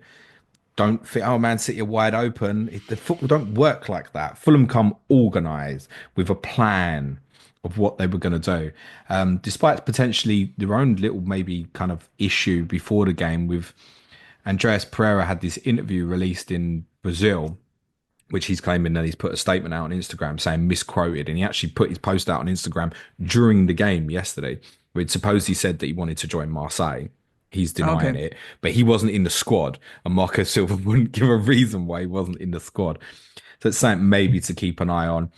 Don't fit. Oh, Man City are wide open. The football don't work like that. Fulham come organised with a plan. of what they were going to do, despite potentially their own little maybe kind of issue before the game with Andreas Pereira had this interview released in Brazil, which he's claiming that he's put a statement out on Instagram saying misquoted, and he actually put his post out on Instagram during the game yesterday, where it supposedly said that he wanted to join Marseille. He's denying Okay. it, but he wasn't in the squad, and Marco Silva wouldn't give a reason why he wasn't in the squad. So it's something maybe to keep an eye on.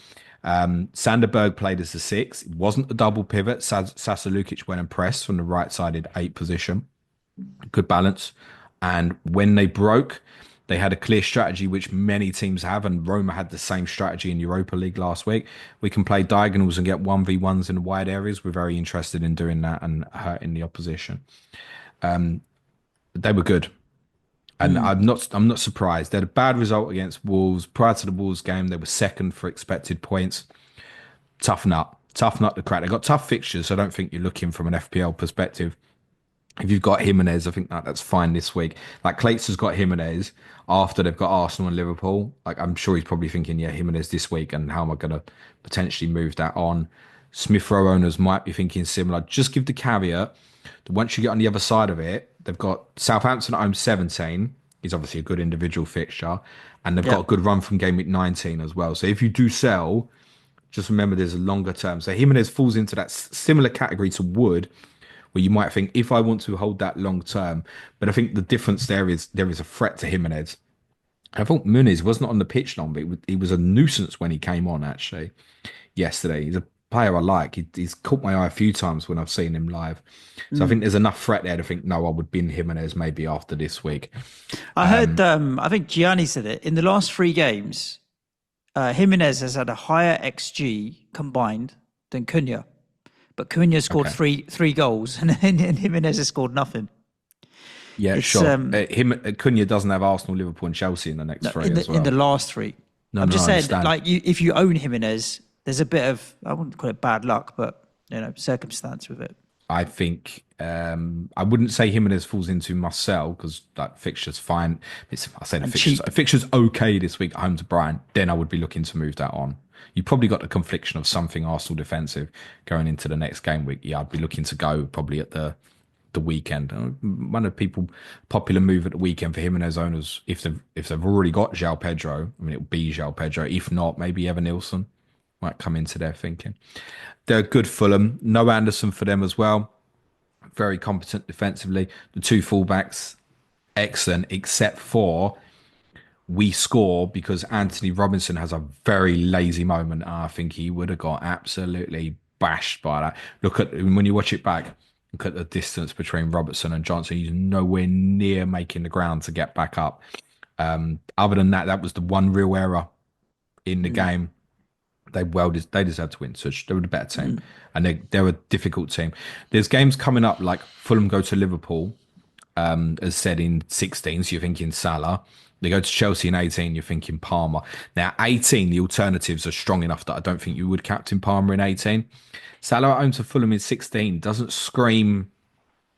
Sanderberg played as a six. It wasn't a double pivot. Sasa Lukic went and pressed from the right-sided eight position. Good balance. And when they broke, they had a clear strategy, which many teams have, and Roma had the same strategy in Europa League last week. We can play diagonals and get 1v1s in wide areas. We're very interested in doing that and hurting the opposition. They were good. And Mm. I'm not surprised. They had a bad result against Wolves. Prior to the Wolves game, they were second for expected points. Tough nut to crack. They got tough fixtures, so I don't think you're looking from an FPL perspective. If you've got Jimenez, I think that's fine this week. Like Clates has got Jimenez after they've got Arsenal and Liverpool. Like I'm sure he's probably thinking, yeah, Jimenez this week, and how am I going to potentially move that on? Smith Rowe owners might be thinking similar. Just give the caveat that once you get on the other side of it, they've got Southampton at home 17. Is obviously a good individual fixture, and they've got Yeah. a good run from game week 19 as well. So if you do sell, just remember there's a longer term. So Jimenez falls into that similar category to Wood, where you might think if I want to hold that long term, but I think the difference there is a threat to Jimenez. I thought Muniz wasn't on the pitch long, but he was a nuisance when he came on actually yesterday. He's a player I like. He's caught my eye a few times when I've seen him live. So I Mm. think there's enough threat there to think, no, I would bin Jimenez maybe after this week. I heard, I think Gianni said it in the last three games. Jimenez has had a higher XG combined than Cunha, but Cunha scored Okay. three goals, and Jimenez has scored nothing. Yeah, It's sure. Cunha doesn't have Arsenal, Liverpool, and Chelsea in the next no, three as in the well. last three. No, I'm no, just I saying, that, understand. like if you own Jimenez, there's a bit of, I wouldn't call it bad luck, but circumstance with it. I think I wouldn't say Jimenez falls into must sell because like fixtures fine. I say the And fixtures cheap. fixtures okay this week at home to Brighton. Then I would be looking to move that on. You probably got the confliction of something Arsenal defensive going into the next game week. Yeah, I'd be looking to go probably at the weekend. One of the people popular move at the weekend for Jimenez owners if they've already got João Pedro. I mean, it'll be João Pedro. If not, maybe Evan Nilsson might come into their thinking. They're good Fulham. No Anderson for them as well. Very competent defensively. The two fullbacks, excellent, except for we score because Anthony Robinson has a very lazy moment. I think he would have got absolutely bashed by that. Look at when you watch it back, look at the distance between Robertson and Johnson. He's nowhere near making the ground to get back up. Other than that, that was the one real error in the Mm, game. They deserve to win. So they were the better team, mm. and they're a difficult team. There's games coming up like Fulham go to Liverpool, as said in 16. So you're thinking Salah. They go to Chelsea in 18. You're thinking Palmer. Now 18, the alternatives are strong enough that I don't think you would captain Palmer in 18. Salah at home to Fulham in 16 doesn't scream.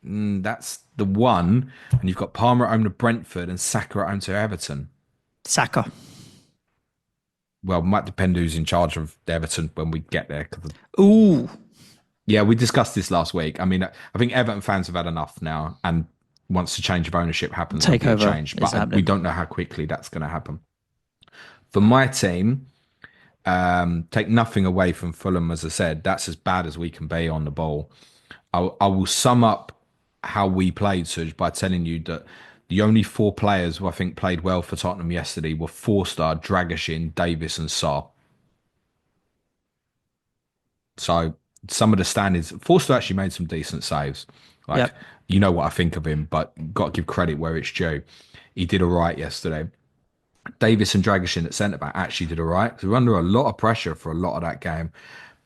That's the one, and you've got Palmer at home to Brentford and Saka at home to Everton. Saka. Well, might depend who's in charge of Everton when we get there. 'Cause Ooh, yeah, we discussed this last week. I mean, I think Everton fans have had enough now, and once the change of ownership happens, there'll be a takeover change. is But we happening. don't know how quickly that's going to happen. For my team, take nothing away from Fulham. As I said, that's as bad as we can be on the ball. I will sum up how we played, Suj, by telling you that the only four players who I think played well for Tottenham yesterday were Forster, Dragashin, Davis, and Sarr. So some of the standards, Forster actually made some decent saves. Like, Yep. you know what I think of him, but got to give credit where it's due. He did all right yesterday. Davis and Dragishin at centre back actually did all right because we were under a lot of pressure for a lot of that game.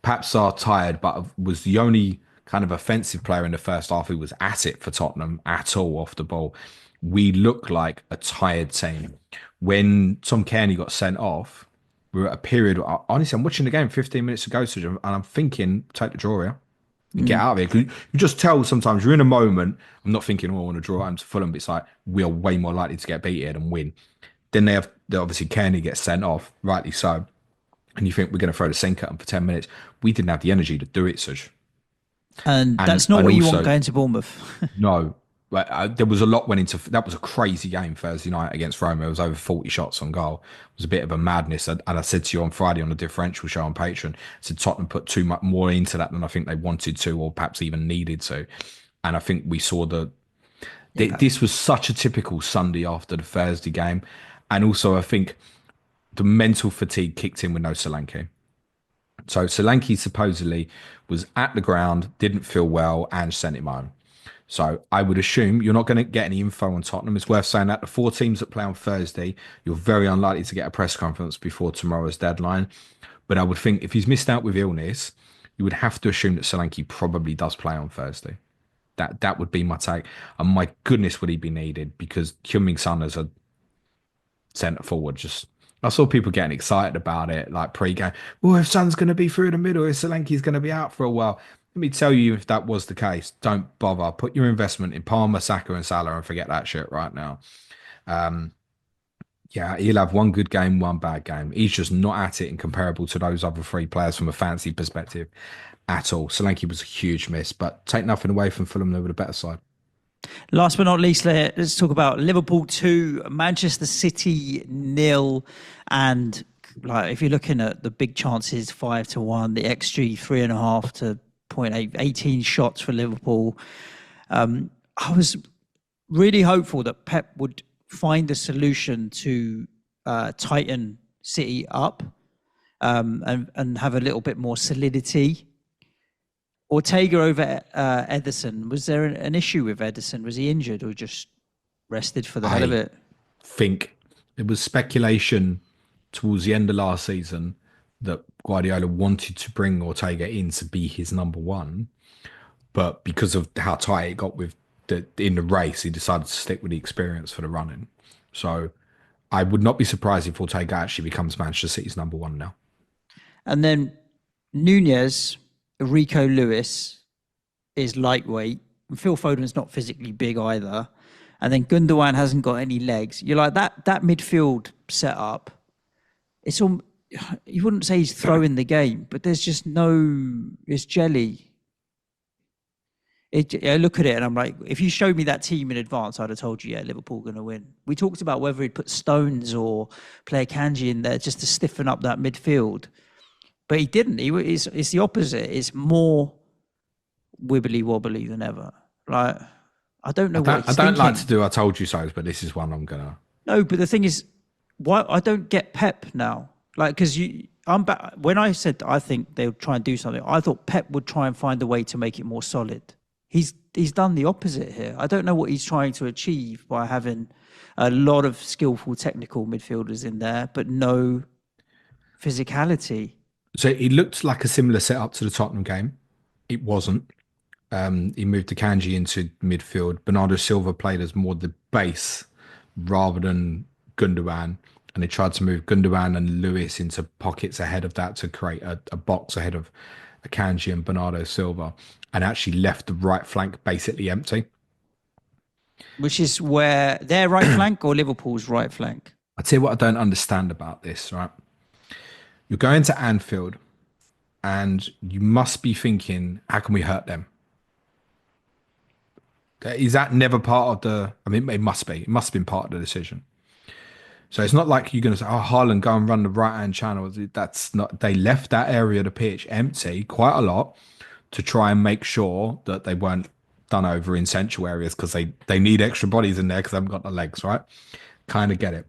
Perhaps are tired, but was the only kind of offensive player in the first half who was at it for Tottenham at all off the ball. We looked like a tired team. When Tom Cairney got sent off, we were at a period. Honestly, I'm watching the game 15 minutes ago, and I'm thinking, take the draw here and get Mm, out of here. 'Cause you just tell sometimes you're in a moment. I'm not thinking, oh, I want to draw home to Fulham, but it's like we are way more likely to get beat here than win. Then they obviously Kearney gets sent off, rightly so. and you think we're going to throw the sink at them for 10 minutes. We didn't have the energy to do it, Suj. And And that's not and what you want also, going to Bournemouth. no, but there was a lot went into that. Was a crazy game Thursday night against Roma. It was over 40 shots on goal. It was a bit of a madness. And I said to you on Friday on the differential show on Patreon, I said Tottenham put too much more into that than I think they wanted to, or perhaps even needed to. And I think we saw Yeah. this was such a typical Sunday after the Thursday game. And also, I think the mental fatigue kicked in with no Solanke. So Solanke supposedly was at the ground, didn't feel well, and sent him home. So I would assume you're not going to get any info on Tottenham. It's worth saying that the four teams that play on Thursday, you're very unlikely to get a press conference before tomorrow's deadline. But I would think if he's missed out with illness, you would have to assume that Solanke probably does play on Thursday. That would be my take. And my goodness, would he be needed? Because Heung-min Son as a centre forward, just I saw people getting excited about it, like pre-game. Well, if Son's going to be through the middle, if Solanke's going to be out for a while. Let me tell you, if that was the case, don't bother. Put your investment in Palmer, Saka, and Salah, and forget that shit right now. Um, yeah, he'll have one good game, one bad game. He's just not at it and comparable to those other three players from a fancy perspective at all. Solanke was a huge miss, but take nothing away from Fulham. They were the better side. Last but not least, let's talk about Liverpool 2, Manchester City nil. And like, if you're looking at the big chances, 5-1, the XG 3.5 to 0.8, 18 shots for Liverpool. I was really hopeful that Pep would find a solution to tighten City up and have a little bit more solidity. Ortega over Ederson. Was there an issue with Ederson? Was he injured or just rested for the hell of I it? think it was speculation towards the end of last season that Guardiola wanted to bring Ortega in to be his number one, but because of how tight it got with in the race, he decided to stick with the experience for the running. So I would not be surprised if Ortega actually becomes Manchester City's number one now. And then Nunez, Rico Lewis is lightweight. And Phil Foden's not physically big either. And then Gundogan hasn't got any legs. You're like that midfield setup. It's all you wouldn't say he's throwing the game, but there's just no. It's jelly. I look at it and I'm like, if you showed me that team in advance, I'd have told you, yeah, Liverpool going to win. We talked about whether he'd put Stones or play Kanji in there just to stiffen up that midfield, but he didn't. It's the opposite. It's more wibbly wobbly than ever. Like I don't know what he's I don't thinking. like to do I told you so, but this is one I'm gonna. No, but the thing is, why I don't get Pep now. Like because I'm back when I said I think they would try and do something. I thought Pep would try and find a way to make it more solid. He's done the opposite here. I don't know what he's trying to achieve by having a lot of skillful technical midfielders in there, but no physicality. So it looked like a similar setup to the Tottenham game. It wasn't. He moved Kanji into midfield. Bernardo Silva played as more the base rather than Gundogan. And they tried to move Gundogan and Lewis into pockets ahead of that to create a box ahead of Kanji and Bernardo Silva, and actually left the right flank basically empty. Which is where their right flank or Liverpool's right flank? I tell you what I don't understand about this, right? You're going to Anfield and you must be thinking, how can we hurt them? Is that never part of the... I mean, it must be. It must have been part of the decision. So it's not like you're going to say, oh, Haaland, go and run the right-hand channel. That's not... They left that area of the pitch empty quite a lot to try and make sure that they weren't done over in central areas because they need extra bodies in there because they haven't got the legs, right? Kind of get it.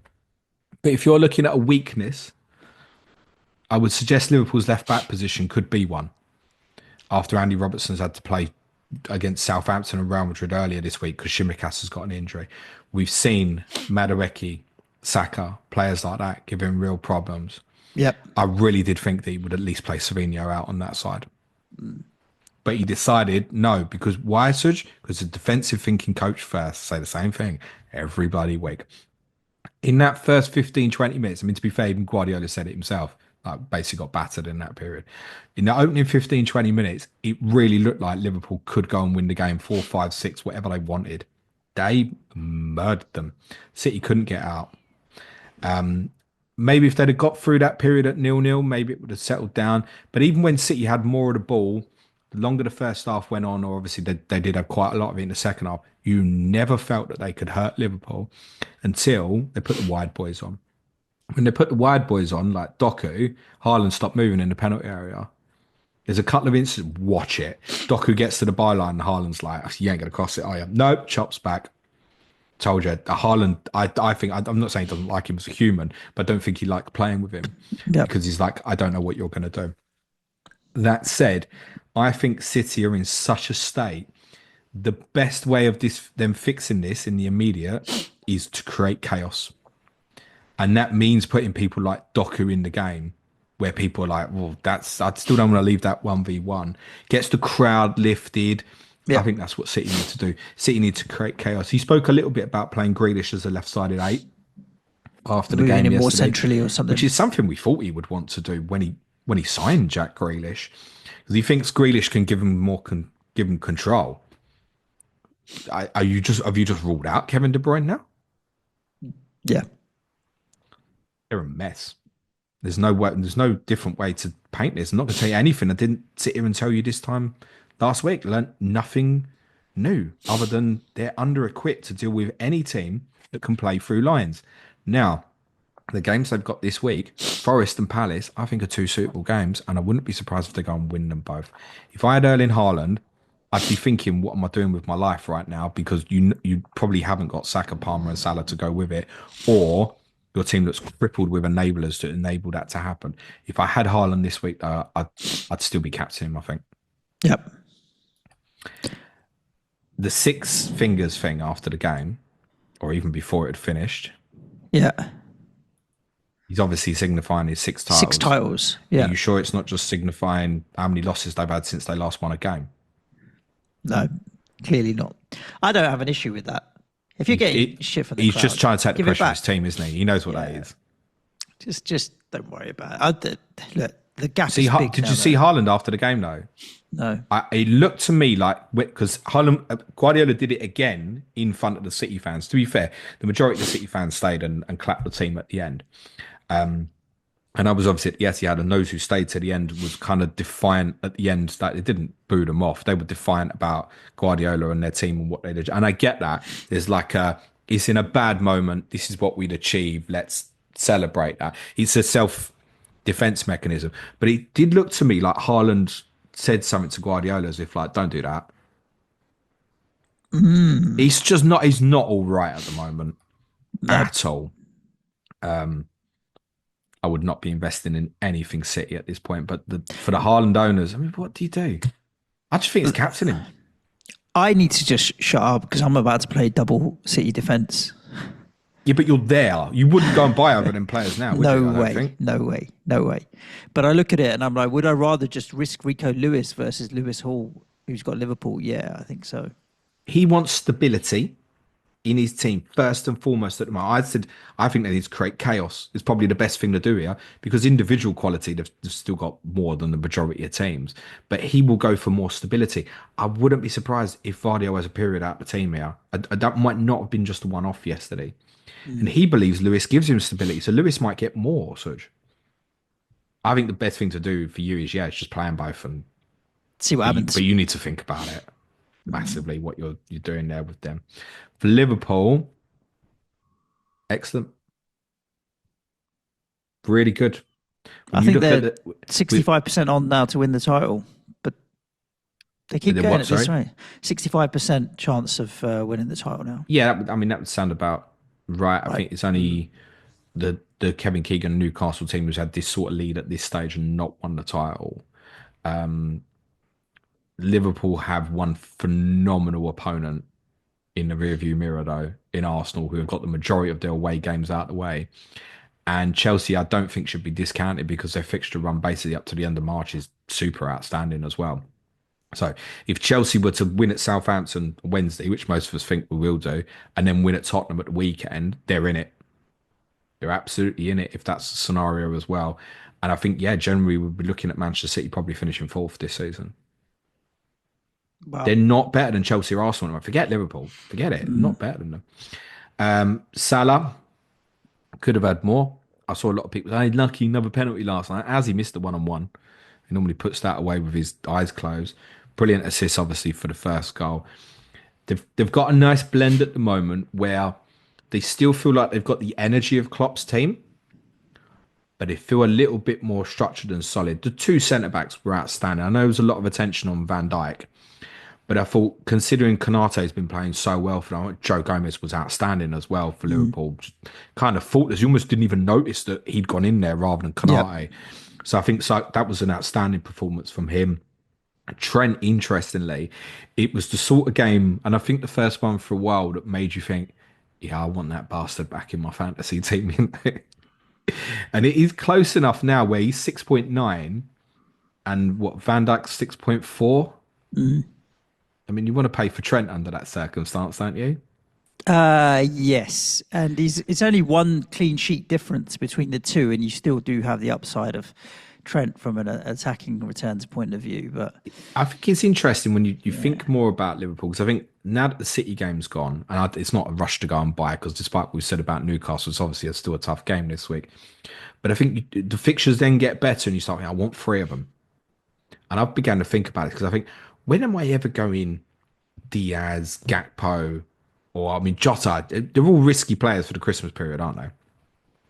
But if you're looking at a weakness, I would suggest Liverpool's left-back position could be one after Andy Robertson's had to play against Southampton and Real Madrid earlier this week because Shimikas has got an injury. We've seen Madueke, Saka, players like that giving real problems. Yep. I really did think that he would at least play Savinho out on that side. But he decided no, because why, Suj? Because the defensive thinking coach first say the same thing every bloody week. In that first 15, 20 minutes, I mean, to be fair, even Guardiola said it himself, like basically got battered in that period. In the opening 15, 20 minutes, it really looked like Liverpool could go and win the game 4, 5, 6, whatever they wanted. They murdered them. City couldn't get out. maybe if they'd have got through that period at 0-0, maybe it would have settled down. But even when City had more of the ball, the longer the first half went on, or obviously they did have quite a lot of it in the second half, you never felt that they could hurt Liverpool until they put the wide boys on. When they put the wide boys on, like Doku, Haaland stopped moving in the penalty area. There's a couple of instances. Watch it. Doku gets to the byline, and Haaland's like, "You ain't gonna cross it, are you?" Nope. Chops back. Told you, Haaland. I think I'm not saying he doesn't like him as a human, but I don't think he liked playing with him Yep. because he's like, I don't know what you're gonna do. That said, I think City are in such a state. The best way of them fixing this in the immediate is to create chaos. And that means putting people like Doku in the game where people are like, well, I still don't want to leave that 1v1. Gets the crowd lifted. I Yep. think that's what City need to do. City need to create chaos. He spoke a little bit about playing Grealish as a left-sided eight after the Moving game in more yesterday, centrally or which something. is something we thought he would want to do when he signed Jack Grealish, because he thinks Grealish can give him give him control. Are you just have you just ruled out Kevin De Bruyne now? Yeah. They're a mess. There's no way. There's no different way to paint this. I'm not going to tell you anything I didn't sit here and tell you this time last week. Learned nothing new other than they're under-equipped to deal with any team that can play through lines. Now, the games they've got this week, Forest and Palace, I think are two suitable games, and I wouldn't be surprised if they go and win them both. If I had Erling Haaland, I'd be thinking, what am I doing with my life right now? Because you probably haven't got Saka, Palmer, and Salah to go with it, or your team looks crippled with enablers to enable that to happen. If I had Haaland this week, I'd still be captaining him, I think. Yep. The six fingers thing after the game, or even before it had finished, Yeah. he's obviously signifying his six Six titles. titles. Are Yeah. you sure it's not just signifying how many losses they've had since they last won a game? No, clearly not. I don't have an issue with that. If you're getting shit from the He's crowd, just trying to take the give it pressure off back. his team, isn't he? He knows what that Yeah. is. Just don't worry about it. Look, the gap See, is big. did now, you see though. Haaland after the game though? No. It looked to me like because Haaland, Guardiola did it again in front of the City fans. To be fair, the majority of the City fans stayed and clapped the team at the end. And I was obviously at the Etihad, and those who stayed to the end was kind of defiant at the end that it didn't boo them off. They were defiant about Guardiola and their team and what they did. And I get that. There's like it's in a bad moment. This is what we'd achieved. Let's celebrate that. It's a self-defense mechanism. But it did look to me like Haaland said something to Guardiola as if like, don't do that. He's not all right at the moment No. at all. I would not be investing in anything City at this point. But for the Haaland owners, I mean, what do you do? I just think it's captaining. I need to just shut up because I'm about to play double City defence. Yeah, but you're there. You wouldn't go and buy other than players now, would No you? I don't way. think. No way. No way. But I look at it and I'm like, would I rather just risk Rico Lewis versus Lewis Hall, who's got Liverpool? Yeah, I think so. He wants stability in his team first and foremost at the moment. I think they need to create chaos. It's probably the best thing to do here because individual quality they've still got more than the majority of teams. But he will go for more stability. I wouldn't be surprised if Vardio has a period out the team here. That might not have been just a one-off yesterday. And he believes Lewis gives him stability, so Lewis might get more. Suj. I think the best thing to do for you is just play them both, and See what happens. but you need to think about it massively what you're doing there with them. For Liverpool, excellent, really good. I think they're 65% on now to win the title, but they keep going at this rate. 65% chance of winning the title now. Yeah, that would sound about right. I think it's only the Kevin Keegan Newcastle team who's had this sort of lead at this stage and not won the title. Liverpool have one phenomenal opponent in the rearview mirror, though, in Arsenal, who have got the majority of their away games out of the way. And Chelsea, I don't think should be discounted because their fixture run basically up to the end of March is super outstanding as well. So if Chelsea were to win at Southampton Wednesday, which most of us think we will do, and then win at Tottenham at the weekend, they're in it. They're absolutely in it if that's the scenario as well. And I think, generally we'll be looking at Manchester City probably finishing fourth this season. Wow. They're not better than Chelsea or Arsenal. Forget Liverpool. Forget it. Not better than them. Salah could have had more. I saw a lot of people, hey, lucky, another penalty last night. As he missed the one-on-one. He normally puts that away with his eyes closed. Brilliant assist, obviously, for the first goal. They've got a nice blend at the moment where they still feel like they've got the energy of Klopp's team, but they feel a little bit more structured and solid. The two centre-backs were outstanding. I know there was a lot of attention on Van Dijk, but I thought, considering Konate's been playing so well for them, Joe Gomez was outstanding as well for Liverpool. Just kind of faultless. You almost didn't even notice that he'd gone in there rather than Konate. Yep. So I think that was an outstanding performance from him. Trent, interestingly, it was the sort of game, and I think the first one for a while that made you think, yeah, I want that bastard back in my fantasy team. And it is close enough now where he's 6.9 and what, Van Dijk's 6.4. I mean, you want to pay for Trent under that circumstance, don't you? Yes, and it's only one clean sheet difference between the two, and you still do have the upside of Trent from an attacking returns point of view. But I think it's interesting when you think more about Liverpool, because I think now that the City game's gone, and it's not a rush to go and buy, because despite what we said about Newcastle, it's obviously still a tough game this week. But I think the fixtures then get better, and you start thinking, I want 3 of them. And I've begun to think about it, because I think, when am I ever going Diaz, Gakpo, or I mean Jota? They're all risky players for the Christmas period, aren't they?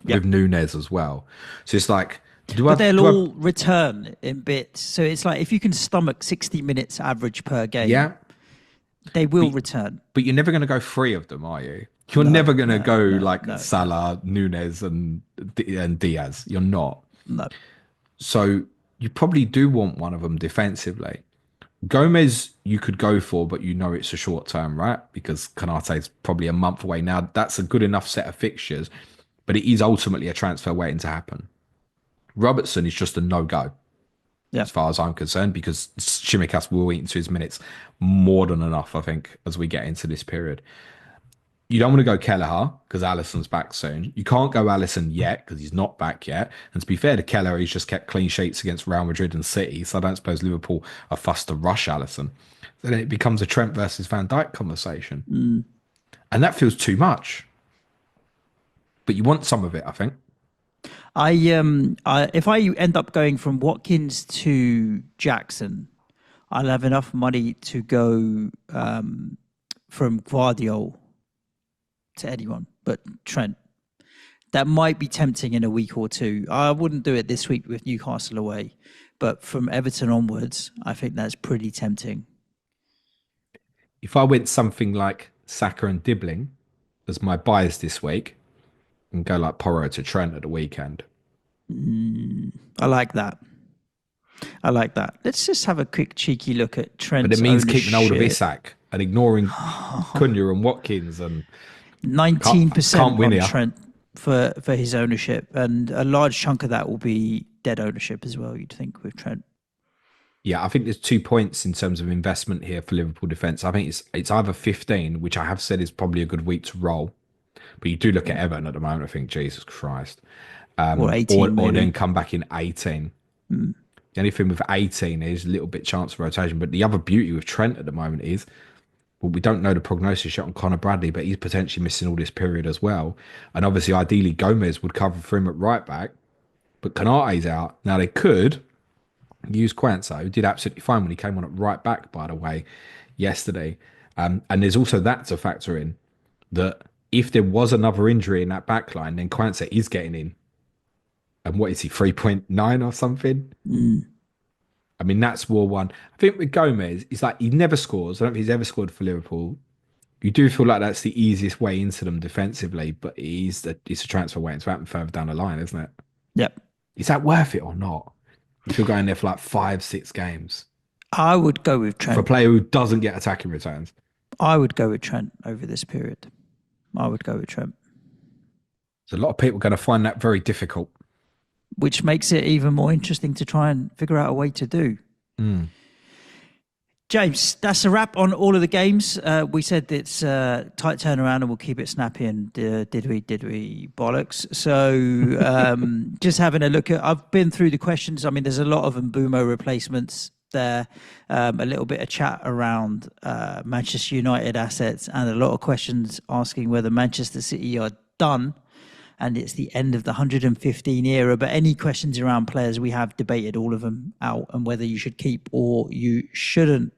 Yep. With Nunez as well. So it's like, they'll all return in bits. So it's like, if you can stomach 60 minutes average per game, they will return. But you're never going to go 3 of them, are you? You're never going to go Salah, Nunez, and Diaz. You're not. No. So you probably do want one of them defensively. Gomez, you could go for, but you know it's a short term, right? Because Konate's probably a month away now. That's a good enough set of fixtures, but it is ultimately a transfer waiting to happen. Robertson is just a no-go, as far as I'm concerned, because Tsimikas will eat into his minutes more than enough, I think, as we get into this period. You don't want to go Kelleher, because Alisson's back soon. You can't go Alisson yet, because he's not back yet. And to be fair to Kelleher, he's just kept clean sheets against Real Madrid and City, so I don't suppose Liverpool are fussed to rush Alisson. Then it becomes a Trent versus Van Dijk conversation. And that feels too much. But you want some of it, I think. If I end up going from Watkins to Jackson, I'll have enough money to go from Guardiola to anyone but Trent. That might be tempting in a week or two. I wouldn't do it this week with Newcastle away, but from Everton onwards, I think that's pretty tempting. If I went something like Saka and Dibbling as my buys this week, and go like Porro to Trent at the weekend. I like that. Let's just have a quick cheeky look at Trent's But it means ownership. keeping hold of Isak and ignoring Cunha and Watkins. And 19% on Trent for his ownership. And a large chunk of that will be dead ownership as well, you'd think, with Trent. Yeah, I think there's 2 points in terms of investment here for Liverpool defence. I think it's either 15, which I have said is probably a good week to roll. But you do look at Everton at the moment, I think, Jesus Christ. Or 18, or then come back in 18. The only thing with 18 is a little bit chance of rotation. But the other beauty with Trent at the moment is, well, we don't know the prognosis yet on Conor Bradley, but he's potentially missing all this period as well. And obviously, ideally, Gomez would cover for him at right back. But Konate's out. Now, they could use Quansah, who did absolutely fine when he came on at right back, by the way, yesterday. And there's also that to factor in, that if there was another injury in that back line, then Quansah is getting in. And what is he, 3.9 or something? I mean, that's War 1. I think with Gomez, it's like he never scores. I don't think he's ever scored for Liverpool. You do feel like that's the easiest way into them defensively, but it's a transfer waiting to happen further down the line, isn't it? Yep. Is that worth it or not? If you're going there for like 5-6 games. I would go with Trent. For a player who doesn't get attacking returns. I would go with Trent over this period. I would go with Trent. There's a lot of people going to find that very difficult. Which makes it even more interesting to try and figure out a way to do. James, that's a wrap on all of the games. We said it's tight turnaround and we'll keep it snappy, and did we bollocks? So just having a look at, I've been through the questions. I mean, there's a lot of Mbeumo replacements there, a little bit of chat around Manchester United assets, and a lot of questions asking whether Manchester City are done and it's the end of the 115 era. But any questions around players, we have debated all of them out and whether you should keep or you shouldn't.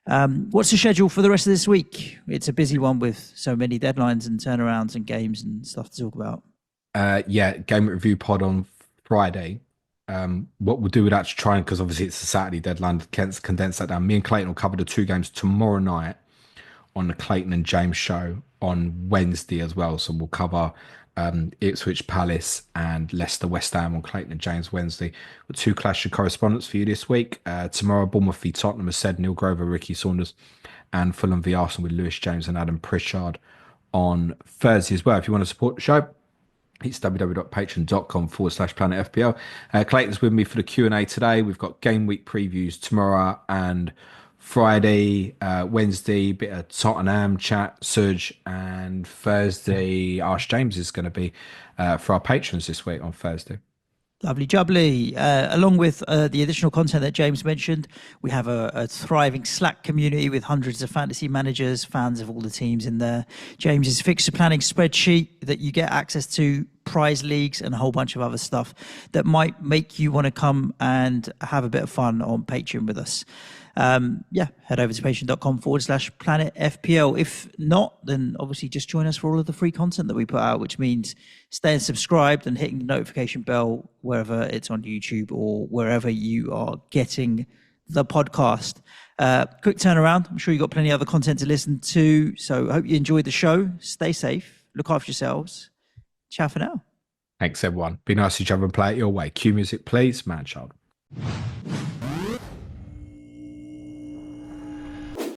What's the schedule for the rest of this week? It's a busy one with so many deadlines and turnarounds and games and stuff to talk about. Game review pod on Friday. What we'll do with that to try and, because obviously it's a Saturday deadline, condense that down. Me and Clayton will cover the 2 games tomorrow night on the Clayton and James show on Wednesday as well. So we'll cover Ipswich Palace and Leicester West Ham on Clayton and James Wednesday. With 2 clash of correspondence for you this week. Tomorrow, Bournemouth v Tottenham, as said, Neil Grover, Ricky Saunders, and Fulham v Arsenal with Lewis James and Adam Pritchard on Thursday as well. If you want to support the show, it's www.patreon.com/Planet FPL. Clayton's with me for the Q&A today. We've got game week previews tomorrow and Friday, Wednesday, bit of Tottenham chat, Suj, and Thursday, Ask James is going to be for our patrons this week on Thursday. Lovely jubbly. Along with the additional content that James mentioned, we have a thriving Slack community with hundreds of fantasy managers, fans of all the teams in there. James's fixture planning spreadsheet that you get access to, prize leagues, and a whole bunch of other stuff that might make you want to come and have a bit of fun on Patreon with us. Head over to patreon.com/Planet FPL. If not, then obviously just join us for all of the free content that we put out, which means staying subscribed and hitting the notification bell wherever it's on YouTube or wherever you are getting the podcast. Quick turnaround. I'm sure you've got plenty of other content to listen to. So I hope you enjoyed the show. Stay safe. Look after yourselves. Ciao for now. Thanks, everyone. Be nice to each other and play it your way. Cue music, please. Man child.